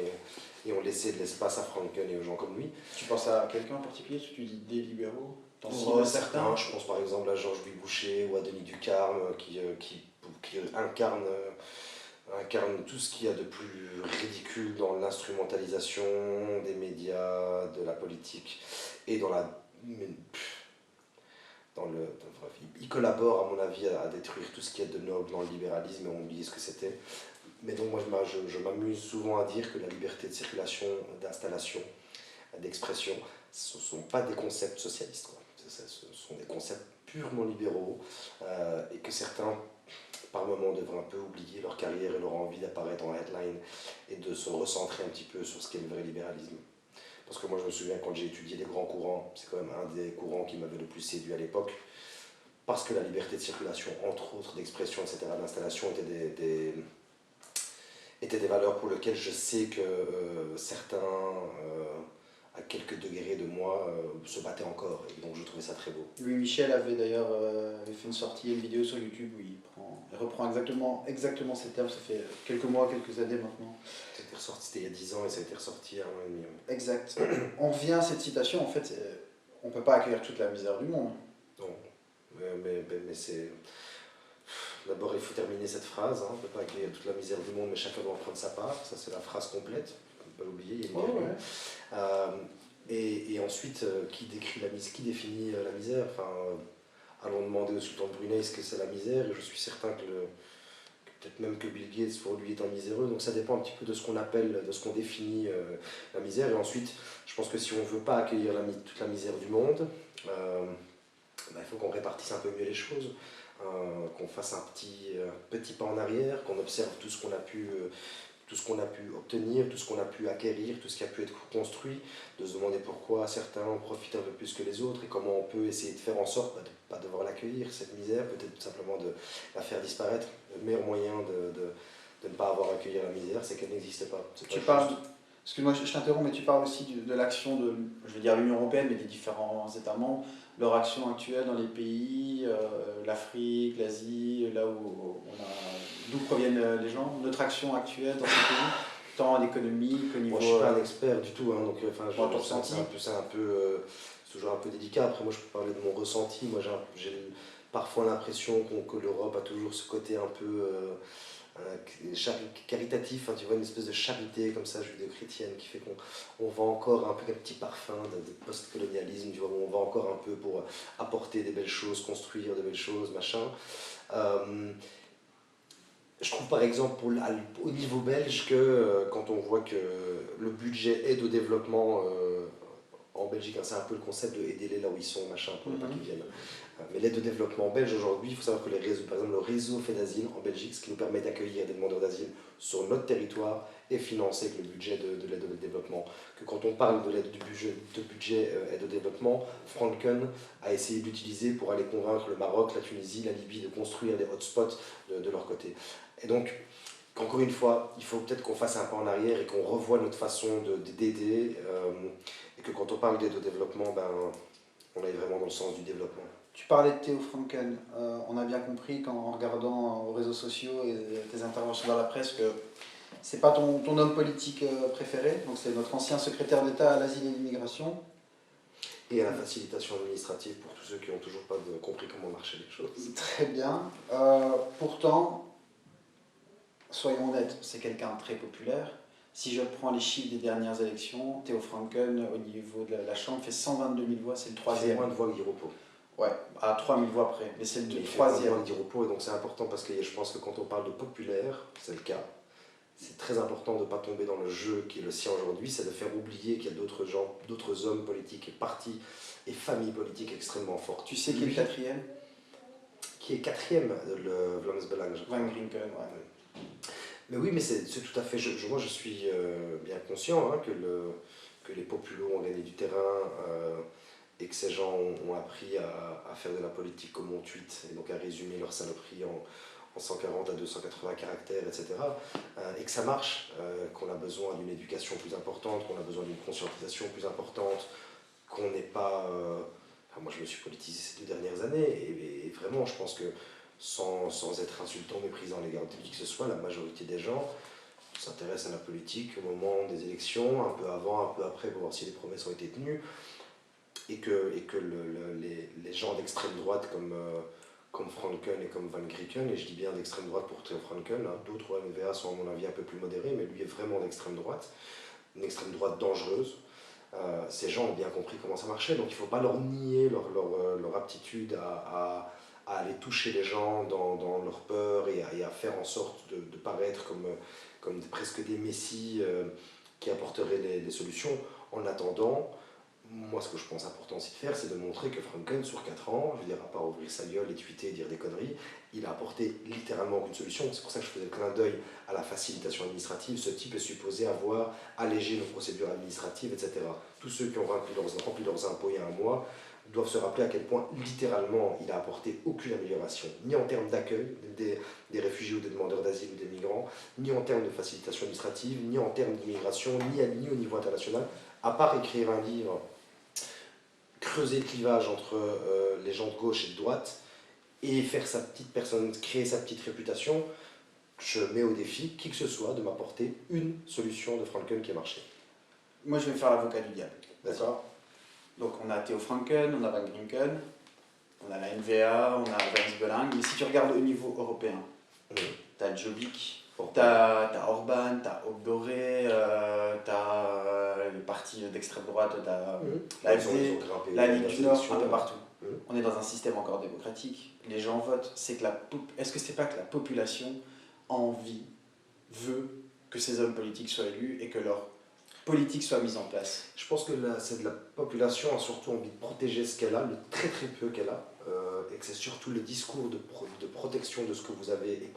et ont laissé de l'espace à Franken et aux gens comme lui. Tu penses à quelqu'un en particulier? Tu dis des libéraux? T'en cibles Pour certains? certains, je pense par exemple à Georges-Louis Boucher ou à Denis Ducarme qui incarne tout ce qu'il y a de plus ridicule dans l'instrumentalisation des médias, de la politique et il collabore à mon avis à détruire tout ce qui est de noble dans le libéralisme et on oublie ce que c'était. Mais donc moi je m'amuse souvent à dire que la liberté de circulation, d'installation, d'expression, ce ne sont pas des concepts socialistes, quoi. Ce sont des concepts purement libéraux et que certains, par moments, devraient un peu oublier leur carrière et leur envie d'apparaître en headline et de se recentrer un petit peu sur ce qu'est le vrai libéralisme. Parce que moi, je me souviens, quand j'ai étudié les grands courants, c'est quand même un des courants qui m'avait le plus séduit à l'époque, parce que la liberté de circulation, entre autres, d'expression, etc., d'installation, étaient des valeurs pour lesquelles je sais que certains, à quelques degrés de moi, se battaient encore. Et donc je trouvais ça très beau. Louis Michel avait d'ailleurs fait une sortie, une vidéo sur YouTube où il reprend exactement ces termes. Ça fait quelques mois, quelques années maintenant. C'était il y a 10 ans et ça a été ressorti il y a un an et demi. Exact. On revient à cette citation, en fait, on ne peut pas accueillir toute la misère du monde. Non, mais c'est... D'abord, il faut terminer cette phrase, hein. On ne peut pas accueillir toute la misère du monde, mais chacun doit en prendre sa part. Ça, c'est la phrase complète. On ne peut pas l'oublier, il y a une et ensuite, qui définit la misère? Enfin, allons demander au sultan de Brunei ce que c'est la misère, et je suis certain que peut-être même que Bill Gates, pour lui, est un miséreux. Donc ça dépend un petit peu de ce qu'on appelle, de ce qu'on définit la misère. Et ensuite, je pense que si on ne veut pas accueillir toute la misère du monde, il faut qu'on répartisse un peu mieux les choses. Qu'on fasse un petit pas en arrière, qu'on observe tout ce qu'on a pu obtenir, tout ce qu'on a pu acquérir, tout ce qui a pu être construit, de se demander pourquoi certains en profitent un peu plus que les autres et comment on peut essayer de faire en sorte de ne pas devoir l'accueillir, cette misère, peut-être tout simplement de la faire disparaître. Le meilleur moyen de ne pas avoir à accueillir la misère, c'est qu'elle n'existe pas. Excuse-moi, je t'interromps, mais tu parles aussi de l'action de, je vais dire l'Union européenne, mais des différents États membres, leur action actuelle dans les pays, l'Afrique, l'Asie, là où on a, d'où proviennent les gens, notre action actuelle dans ces pays, tant en économie qu'au Moi, niveau. je suis pas un expert du tout, hein, donc enfin, Bon, ton c'est ressenti. c'est toujours un peu délicat. Après, moi, je peux parler de mon ressenti. Moi, j'ai parfois l'impression que l'Europe a toujours ce côté un peu caritatif, hein, tu vois, une espèce de charité comme ça, judéo-chrétienne, qui fait qu'on va encore un peu un petit parfum de post-colonialisme, tu vois, où on va encore un peu pour apporter des belles choses, construire de belles choses, machin. Euh, je trouve par exemple au niveau belge que quand on voit que le budget aide au développement en Belgique, hein, c'est un peu le concept de aider les là où ils sont, machin, pour ne pas qu'ils viennent. Mais l'aide au développement belge aujourd'hui, il faut savoir que les réseaux, par exemple le réseau fait d'asile en Belgique, ce qui nous permet d'accueillir des demandeurs d'asile sur notre territoire, est financé avec le budget de l'aide au développement. Que quand on parle de l'aide du budget aide au développement, Franken a essayé d'utiliser pour aller convaincre le Maroc, la Tunisie, la Libye de construire des hotspots de leur côté. Et donc, encore une fois, il faut peut-être qu'on fasse un pas en arrière et qu'on revoie notre façon d'aider, et que quand on parle d'aide au développement, ben, on aille vraiment dans le sens du développement. Tu parlais de Théo Franken. On a bien compris en regardant aux réseaux sociaux et tes interventions dans la presse que c'est pas ton homme politique préféré. Donc c'est notre ancien secrétaire d'État à l'asile et l'immigration. Et à la facilitation administrative pour tous ceux qui n'ont toujours pas compris comment marchaient les choses. Très bien. Pourtant, soyons honnêtes, c'est quelqu'un de très populaire. Si je prends les chiffres des dernières élections, Théo Franken, au niveau de la Chambre, fait 122 000 voix, c'est le Il fait troisième. moins de voix que Guy Repos. Ouais, à 3 000 voix près, mais c'est le Mais il fait moins de troisième. voix que Guy Repos, et donc c'est important parce que je pense que quand on parle de populaire, c'est le cas, c'est très important de ne pas tomber dans le jeu qui est le sien aujourd'hui, c'est de faire oublier qu'il y a d'autres gens, d'autres hommes politiques et partis et familles politiques extrêmement fortes. Tu sais qui est le quatrième? Qui est quatrième, le Vlaams Belang, je crois. Van Grinken, ouais. Mais oui, mais c'est tout à fait. Moi, je suis bien conscient hein, que les populos ont gagné du terrain et que ces gens ont appris à faire de la politique comme on tweet et donc à résumer leurs saloperies en 140 à 280 caractères, etc. Et que ça marche, qu'on a besoin d'une éducation plus importante, qu'on a besoin d'une conscientisation plus importante, qu'on n'est pas. Enfin, moi, je me suis politisé ces 2 dernières années et vraiment, je pense que sans être insultant, méprisant à l'égard de qui que ce soit, la majorité des gens s'intéressent à la politique au moment des élections, un peu avant, un peu après, pour voir si les promesses ont été tenues, et que les gens d'extrême droite comme Franken et comme Van Grieken, et je dis bien d'extrême droite pour Theo Franken, hein, d'autres NVA sont à mon avis un peu plus modérés, mais lui est vraiment d'extrême droite, une extrême droite dangereuse. Ces gens ont bien compris comment ça marchait, donc il ne faut pas leur nier leur aptitude à aller toucher les gens dans leur peur et à faire en sorte de paraître comme presque des messies qui apporteraient des solutions. En attendant, moi ce que je pense important aussi de faire, c'est de montrer que Franken, sur 4 ans, je veux dire, à part ouvrir sa gueule et tweeter et dire des conneries, il a apporté littéralement aucune solution. C'est pour ça que je faisais le clin d'œil à la facilitation administrative. Ce type est supposé avoir allégé nos procédures administratives, etc. Tous ceux qui ont rempli leurs impôts il y a un mois doivent se rappeler à quel point, littéralement, il n'a apporté aucune amélioration, ni en termes d'accueil des réfugiés ou des demandeurs d'asile ou des migrants, ni en termes de facilitation administrative, ni en termes d'immigration, ni au niveau international, à part écrire un livre, creuser le clivage entre les gens de gauche et de droite, et faire sa petite personne, créer sa petite réputation. Je mets au défi qui que ce soit de m'apporter une solution de Franken qui a marché. Moi, je vais faire l'avocat du diable. D'accord. Donc, on a Théo Franken, on a Van Grinken, on a la NVA, on a Vlaams Belang. Mais si tu regardes au niveau européen, t'as Jobbik, t'as Orban, t'as Obdoré, t'as les partis d'extrême droite, t'as l'AFD, la Ligue du Nord, un peu partout. On est dans un système encore démocratique. Les gens votent. Est-ce que c'est pas que la population a envie, veut que ces hommes politiques soient élus et que leur politique soit mise en place? Je pense que c'est de la population a surtout envie de protéger ce qu'elle a, le très très peu qu'elle a, et que c'est surtout le discours de protection de ce que vous avez, et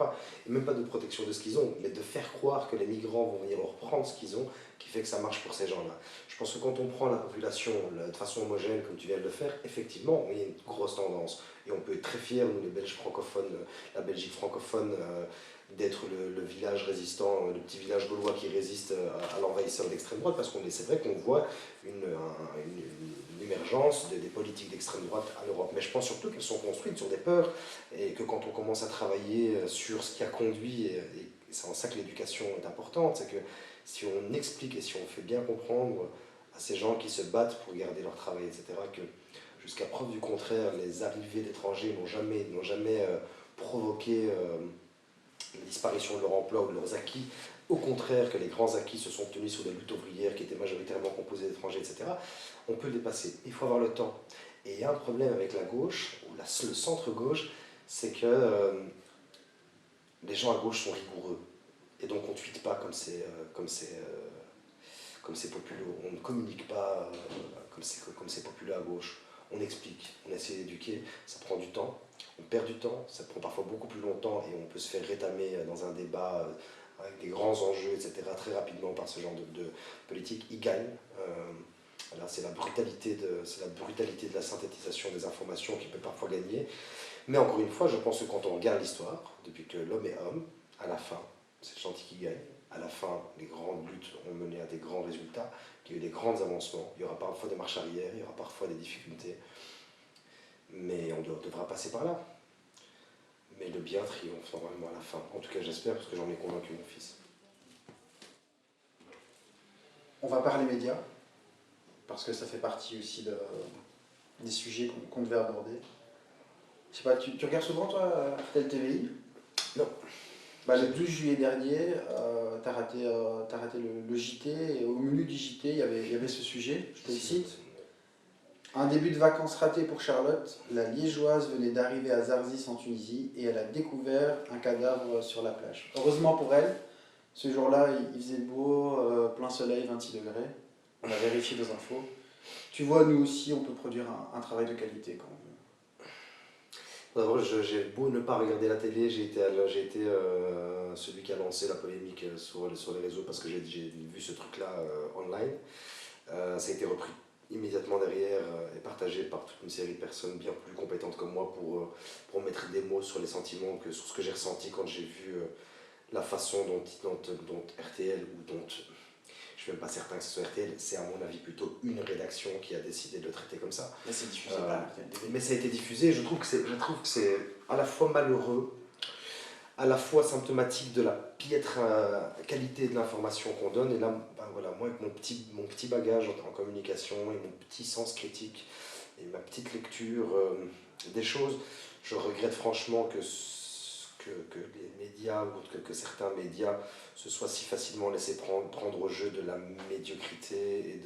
même pas de protection de ce qu'ils ont, mais de faire croire que les migrants vont venir leur prendre ce qu'ils ont, qui fait que ça marche pour ces gens-là. Je pense que quand on prend la population de façon homogène, comme tu viens de le faire, effectivement, il y a une grosse tendance. Et on peut être très fiers, nous les Belges francophones, la Belgique francophone, d'être le village résistant, le petit village gaulois qui résiste à l'envahisseur d'extrême droite, parce qu'on c'est vrai qu'on voit une émergence des politiques d'extrême droite à l'Europe. Mais je pense surtout qu'elles sont construites sur des peurs, et que quand on commence à travailler sur ce qui a conduit, et c'est en ça que l'éducation est importante, c'est que si on explique et si on fait bien comprendre à ces gens qui se battent pour garder leur travail, etc., que jusqu'à preuve du contraire, les arrivées d'étrangers n'ont jamais provoqué la disparition de leur emploi ou de leurs acquis, au contraire que les grands acquis se sont obtenus sur des luttes ouvrières qui étaient majoritairement composées d'étrangers, etc., on peut le dépasser. Il faut avoir le temps. Et il y a un problème avec la gauche, ou le centre-gauche, c'est que les gens à gauche sont rigoureux. Et donc on ne tweete pas comme c'est populaire, on ne communique pas comme c'est populaire à gauche. On explique, on essaie d'éduquer, ça prend du temps, on perd du temps, ça prend parfois beaucoup plus longtemps et on peut se faire rétamer dans un débat avec des grands enjeux, etc., très rapidement par ce genre de politique. Ils gagnent. Voilà, c'est la brutalité de la synthétisation des informations qui peut parfois gagner. Mais encore une fois, je pense que quand on regarde l'histoire, depuis que l'homme est homme, à la fin, c'est le gentil qui gagne. À la fin, les grandes luttes ont mené à des grands résultats, qu'il y a eu des grands avancements. Il y aura parfois des marches arrière, il y aura parfois des difficultés. Mais on devra passer par là. Mais le bien triomphe normalement à la fin. En tout cas, j'espère, parce que j'en ai convaincu mon fils. On va parler médias, parce que ça fait partie aussi des sujets qu'on devait aborder. Je sais pas, tu regardes souvent toi RTL TVI? Non. Bah, le 12 juillet dernier, t'as raté le JT, et au menu du JT, il y avait ce sujet, je te le cite. Un début de vacances raté pour Charlotte. La Liégeoise venait d'arriver à Zarzis en Tunisie et elle a découvert un cadavre sur la plage. Heureusement pour elle, ce jour-là, il faisait beau, plein soleil, 26 degrés. On a vérifié nos infos. Tu vois, nous aussi, on peut produire un travail de qualité quand on veut. D'abord, j'ai beau ne pas regarder la télé, j'ai été celui qui a lancé la polémique sur les réseaux parce que j'ai vu ce truc-là online. Ça a été repris immédiatement derrière et partagé par toute une série de personnes bien plus compétentes que moi pour mettre des mots sur les sentiments, que sur ce que j'ai ressenti quand j'ai vu la façon dont RTL, ou dont je suis même pas certain que ce soit RTL, c'est à mon avis plutôt une rédaction qui a décidé de le traiter comme ça. Mais c'est diffusé par RTL TV. Mais ça a été diffusé, je trouve que c'est à la fois malheureux, à la fois symptomatique de la piètre qualité de l'information qu'on donne. Et là, ben voilà, moi avec mon petit bagage en communication et mon petit sens critique et ma petite lecture des choses, je regrette franchement que les médias, ou que certains médias se soient si facilement laissés prendre au jeu de la médiocrité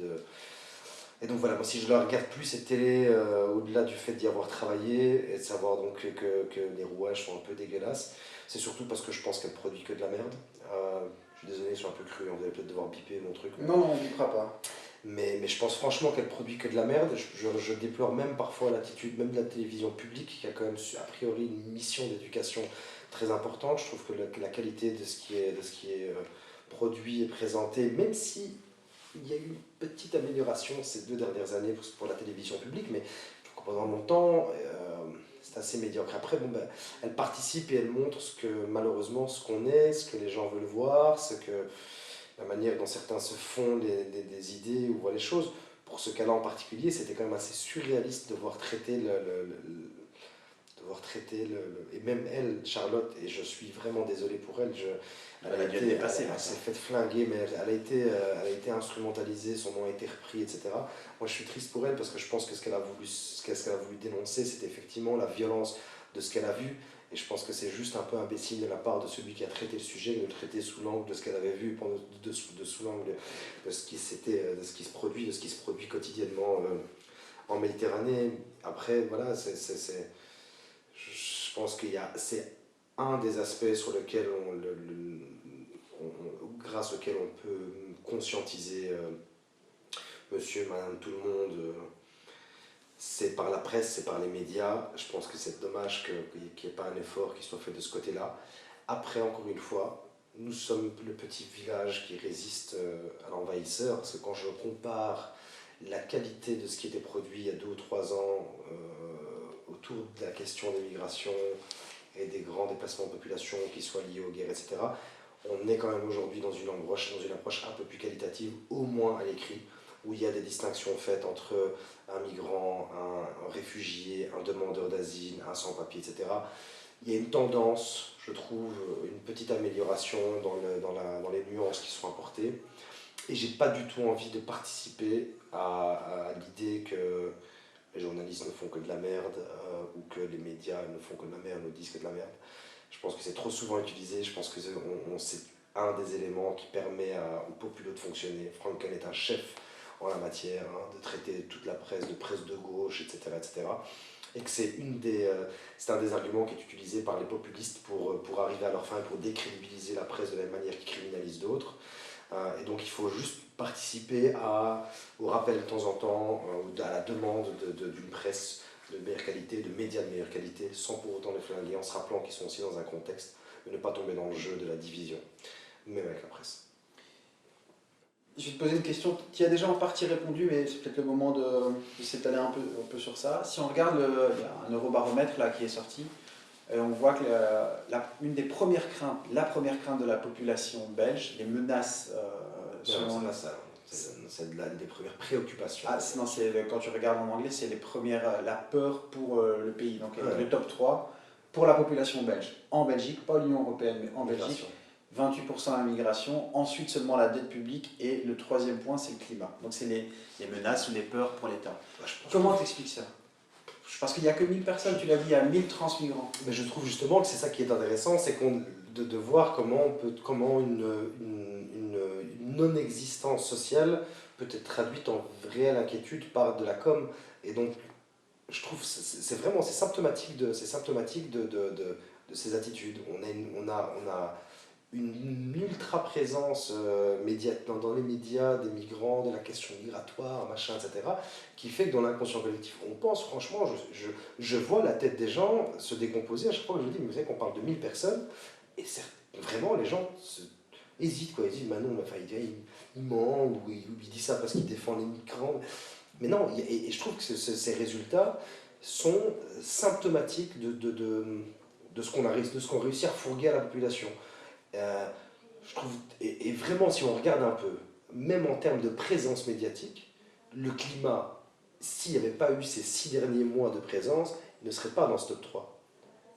et donc voilà, moi si je la regarde plus cette télé, au-delà du fait d'y avoir travaillé et de savoir donc que les rouages sont un peu dégueulasses, c'est surtout parce que je pense qu'elle produit que de la merde. Je suis désolé, je suis un peu cru, on va peut-être devoir biper mon truc. Non, non, on ne bipera pas. Mais je pense franchement qu'elle produit que de la merde. Je déplore même parfois l'attitude même de la télévision publique, qui a quand même a priori une mission d'éducation très importante. Je trouve que la qualité de ce qui est produit et présenté, même si il y a eu une petite amélioration ces 2 dernières années pour la télévision publique, mais je trouve que pendant longtemps, c'est assez médiocre. Après, bon, ben, elle participe et elle montre malheureusement ce qu'on est, ce que les gens veulent voir, la manière dont certains se font des idées ou voient les choses. Pour ce cas-là en particulier, c'était quand même assez surréaliste de voir traiter et même elle, Charlotte, et je suis vraiment désolé pour elle, elle s'est faite flinguer, mais elle a été instrumentalisée, son nom a été repris, etc. Moi je suis triste pour elle parce que je pense que ce qu'elle a voulu dénoncer, c'était effectivement la violence de ce qu'elle a vu, et je pense que c'est juste un peu imbécile de la part de celui qui a traité le sujet, de le traiter sous l'angle de ce qu'elle avait vu, sous l'angle de ce qui se produit quotidiennement en Méditerranée. Après, voilà, je pense que c'est un des aspects sur lequel grâce auquel on peut conscientiser monsieur, madame, tout le monde. C'est par la presse, c'est par les médias. Je pense que c'est dommage qu'il n'y ait pas un effort qui soit fait de ce côté-là. Après, encore une fois, nous sommes le petit village qui résiste à l'envahisseur, parce que quand je compare la qualité de ce qui était produit il y a 2 ou 3 ans autour de la question des migrations et des grands déplacements de population qui soient liés aux guerres, etc. On est quand même aujourd'hui dans une approche un peu plus qualitative, au moins à l'écrit, où il y a des distinctions faites entre un migrant, un réfugié, un demandeur d'asile, un sans-papier, etc. Il y a une tendance, je trouve, une petite amélioration dans les nuances qui sont apportées. Et j'ai pas du tout envie de participer à l'idée que les journalistes ne font que de la merde, ou que les médias ne font que de la merde, ne disent que de la merde. Je pense que c'est trop souvent utilisé, je pense que c'est un des éléments qui permet au populo de fonctionner. Franken est un chef en la matière, hein, de traiter toute la presse, de presse de gauche, etc. etc. Et que c'est un des arguments qui est utilisé par les populistes pour arriver à leur fin, pour décrédibiliser la presse de la même manière qu'ils criminalisent d'autres. Et donc il faut juste participer au rappel de temps en temps, ou à la demande d'une presse de meilleure qualité, de médias de meilleure qualité, sans pour autant les flinguer, en se rappelant qu'ils sont aussi dans un contexte, de ne pas tomber dans le jeu de la division, même avec la presse. Je vais te poser une question qui a déjà en partie répondu, mais c'est peut-être le moment de s'étaler un peu sur ça. Si on regarde, il y a un eurobaromètre là, qui est sorti, on voit que une des premières craintes, la première crainte de la population belge, les menaces selon... C'est l'une des premières préoccupations. Ah, non, quand tu regardes en anglais, c'est la peur pour le pays. Donc le top 3 pour la population belge. En Belgique, pas l'Union européenne, mais en Belgique, 28% la migration, ensuite seulement la dette publique, et le troisième point, c'est le climat. Donc c'est les menaces ou les peurs pour l'État. Comment t'expliques ça? Parce qu'il n'y a que 1000 personnes, tu l'as dit, il y a 1000 transmigrants. Mais je trouve justement que c'est ça qui est intéressant, c'est de voir comment une non-existence sociale peut être traduite en réelle inquiétude par de la com. Et donc, je trouve que c'est symptomatique de ces attitudes. On a une ultra-présence dans les médias des migrants, de la question migratoire, machin, etc., qui fait que dans l'inconscient collectif, on pense, franchement, je vois la tête des gens se décomposer à chaque fois que je dis, mais vous savez qu'on parle de 1000 personnes, et vraiment, les gens hésitent, quoi. Ils disent, bah non, enfin, il ment, ou il dit ça parce qu'il défend les migrants. Mais non, et je trouve que ces résultats sont symptomatiques de ce qu'on réussit à refourguer à la population. Je trouve, et vraiment, si on regarde un peu, même en termes de présence médiatique, le climat, s'il n'y avait pas eu ces 6 derniers mois de présence, il ne serait pas dans ce top 3.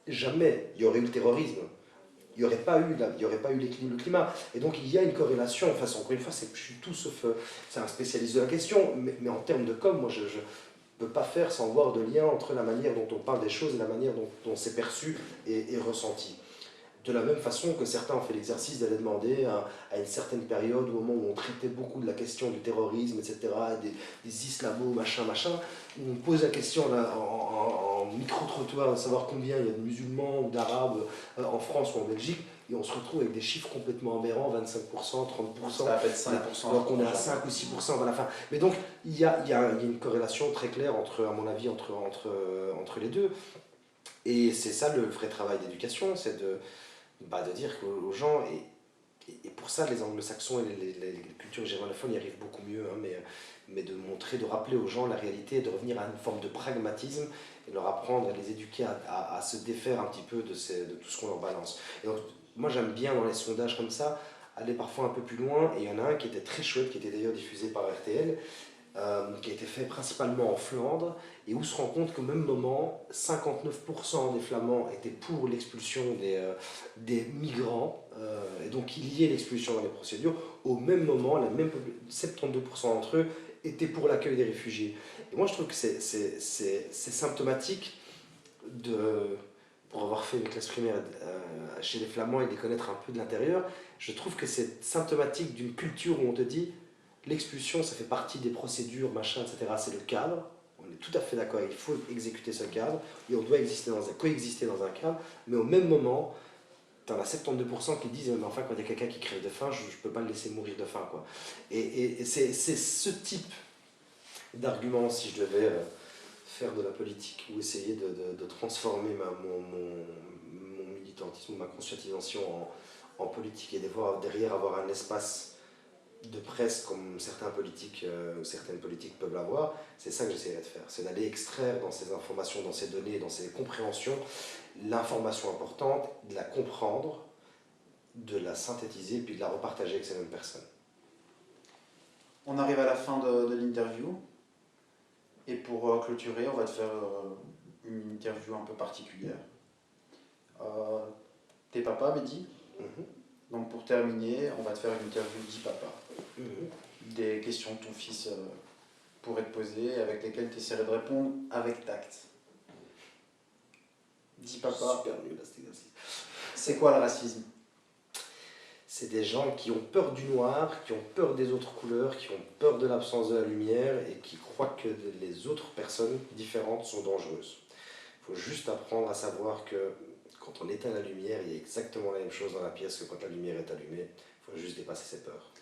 Jamais il y aurait eu le terrorisme, il n'y aurait pas eu le climat. Et donc il y a une corrélation, enfin, encore une fois, je suis tout sauf c'est un spécialiste de la question, mais en termes de com, moi je ne peux pas faire sans voir de lien entre la manière dont on parle des choses et la manière dont c'est perçu et ressenti. De la même façon que certains ont fait l'exercice d'aller demander à une certaine période, au moment où on traitait beaucoup de la question du terrorisme, etc., des islamos, machin, où on pose la question là, en micro-trottoir de savoir combien il y a de musulmans ou d'arabes en France ou en Belgique, et on se retrouve avec des chiffres complètement aberrants, 25%, 30%, ça va être 5%, alors qu'on est à 5 ou 6% à la fin. Mais donc, il y a une corrélation très claire, à mon avis, entre les deux. Et c'est ça le vrai travail d'éducation, c'est de dire aux gens, et pour ça les anglo-saxons et les cultures germanophones y arrivent beaucoup mieux, hein, mais de rappeler aux gens la réalité, de revenir à une forme de pragmatisme, et de leur apprendre, à les éduquer à se défaire un petit peu de tout ce qu'on leur balance. Et donc, moi j'aime bien dans les sondages comme ça, aller parfois un peu plus loin, et il y en a un qui était très chouette, qui était d'ailleurs diffusé par RTL, qui a été fait principalement en Flandre, et où on se rend compte qu'au même moment, 59% des Flamands étaient pour l'expulsion des migrants, et donc il y ait l'expulsion dans les procédures. Au même moment, 72% d'entre eux étaient pour l'accueil des réfugiés. Et moi je trouve que c'est symptomatique pour avoir fait une classe primaire chez les Flamands et de les connaître un peu de l'intérieur, je trouve que c'est symptomatique d'une culture où on te dit l'expulsion, ça fait partie des procédures, machin, etc. C'est le cadre. On est tout à fait d'accord, il faut exécuter ce cadre et on doit coexister dans un cadre, mais au même moment, tu en as 72% qui disent mais enfin, quand il y a quelqu'un qui crève de faim, je ne peux pas le laisser mourir de faim, quoi. Et c'est ce type d'argument, si je devais faire de la politique ou essayer de transformer mon militantisme ou ma conscientisation en politique et derrière avoir un espace de presse comme certains politiques ou certaines politiques peuvent l'avoir, c'est ça que j'essaierai de faire. C'est d'aller extraire dans ces informations, dans ces données, dans ces compréhensions, l'information importante, de la comprendre, de la synthétiser, puis de la repartager avec ces mêmes personnes. On arrive à la fin de l'interview. Et pour clôturer, on va te faire une interview un peu particulière. T'es papa, Mehdi. Mhm. Donc pour terminer, on va te faire une interview Dis papa. Mhm. Des questions que ton fils pourrait te poser, avec lesquelles tu essaierais de répondre avec tact. Dis papa, Super nul à cet exercice. c'est quoi le racisme? C'est des gens qui ont peur du noir, qui ont peur des autres couleurs, qui ont peur de l'absence de la lumière et qui croient que les autres personnes différentes sont dangereuses. Il faut juste apprendre à savoir que quand on éteint la lumière, il y a exactement la même chose dans la pièce que quand la lumière est allumée. Il faut juste dépasser ses peurs.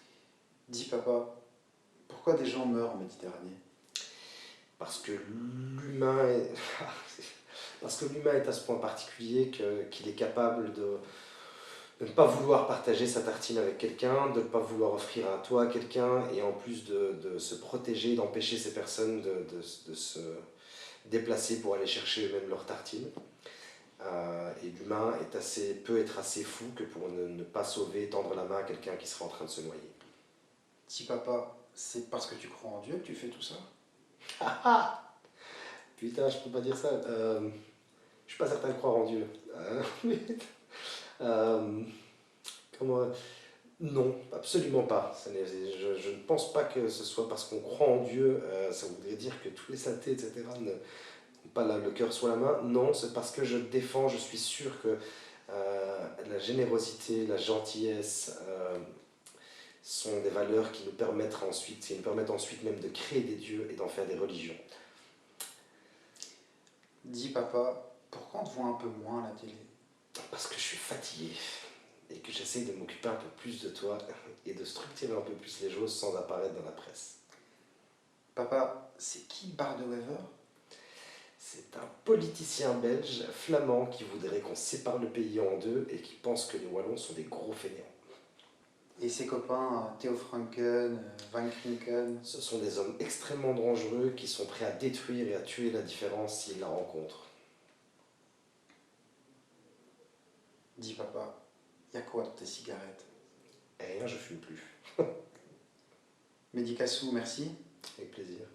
Dis papa, pourquoi des gens meurent en Méditerranée? Parce que l'humain est... Parce que l'humain est à ce point particulier qu'il est capable de ne pas vouloir partager sa tartine avec quelqu'un, de ne pas vouloir offrir un toit à quelqu'un, et en plus de se protéger, d'empêcher ces personnes de se déplacer pour aller chercher eux-mêmes leur tartine. Et l'humain peut être assez fou que pour ne pas sauver, tendre la main à quelqu'un qui serait en train de se noyer. Dis papa, c'est parce que tu crois en Dieu que tu fais tout ça? Putain, je peux pas dire ça. Je suis pas certain de croire en Dieu. Euh, comment... Non, absolument pas. Je ne pense pas que ce soit parce qu'on croit en Dieu, ça voudrait dire que tous les athées, etc., n'ont pas le cœur sur la main. Non, c'est parce que je suis sûr que la générosité, la gentillesse sont des valeurs qui nous permettent ensuite même de créer des dieux et d'en faire des religions. Dis papa, pourquoi on te voit un peu moins à la télé? Parce que je suis fatigué et que j'essaie de m'occuper un peu plus de toi et de structurer un peu plus les choses sans apparaître dans la presse. Papa, c'est qui Bardewever? C'est un politicien belge flamand qui voudrait qu'on sépare le pays en deux et qui pense que les Wallons sont des gros fainéants. Et ses copains, Theo Franken, Van Krinken? Ce sont des hommes extrêmement dangereux qui sont prêts à détruire et à tuer la différence s'ils la rencontrent. Dis papa, y a quoi dans tes cigarettes? Et rien, je fume plus. Mehdi Kassou, merci. Avec plaisir.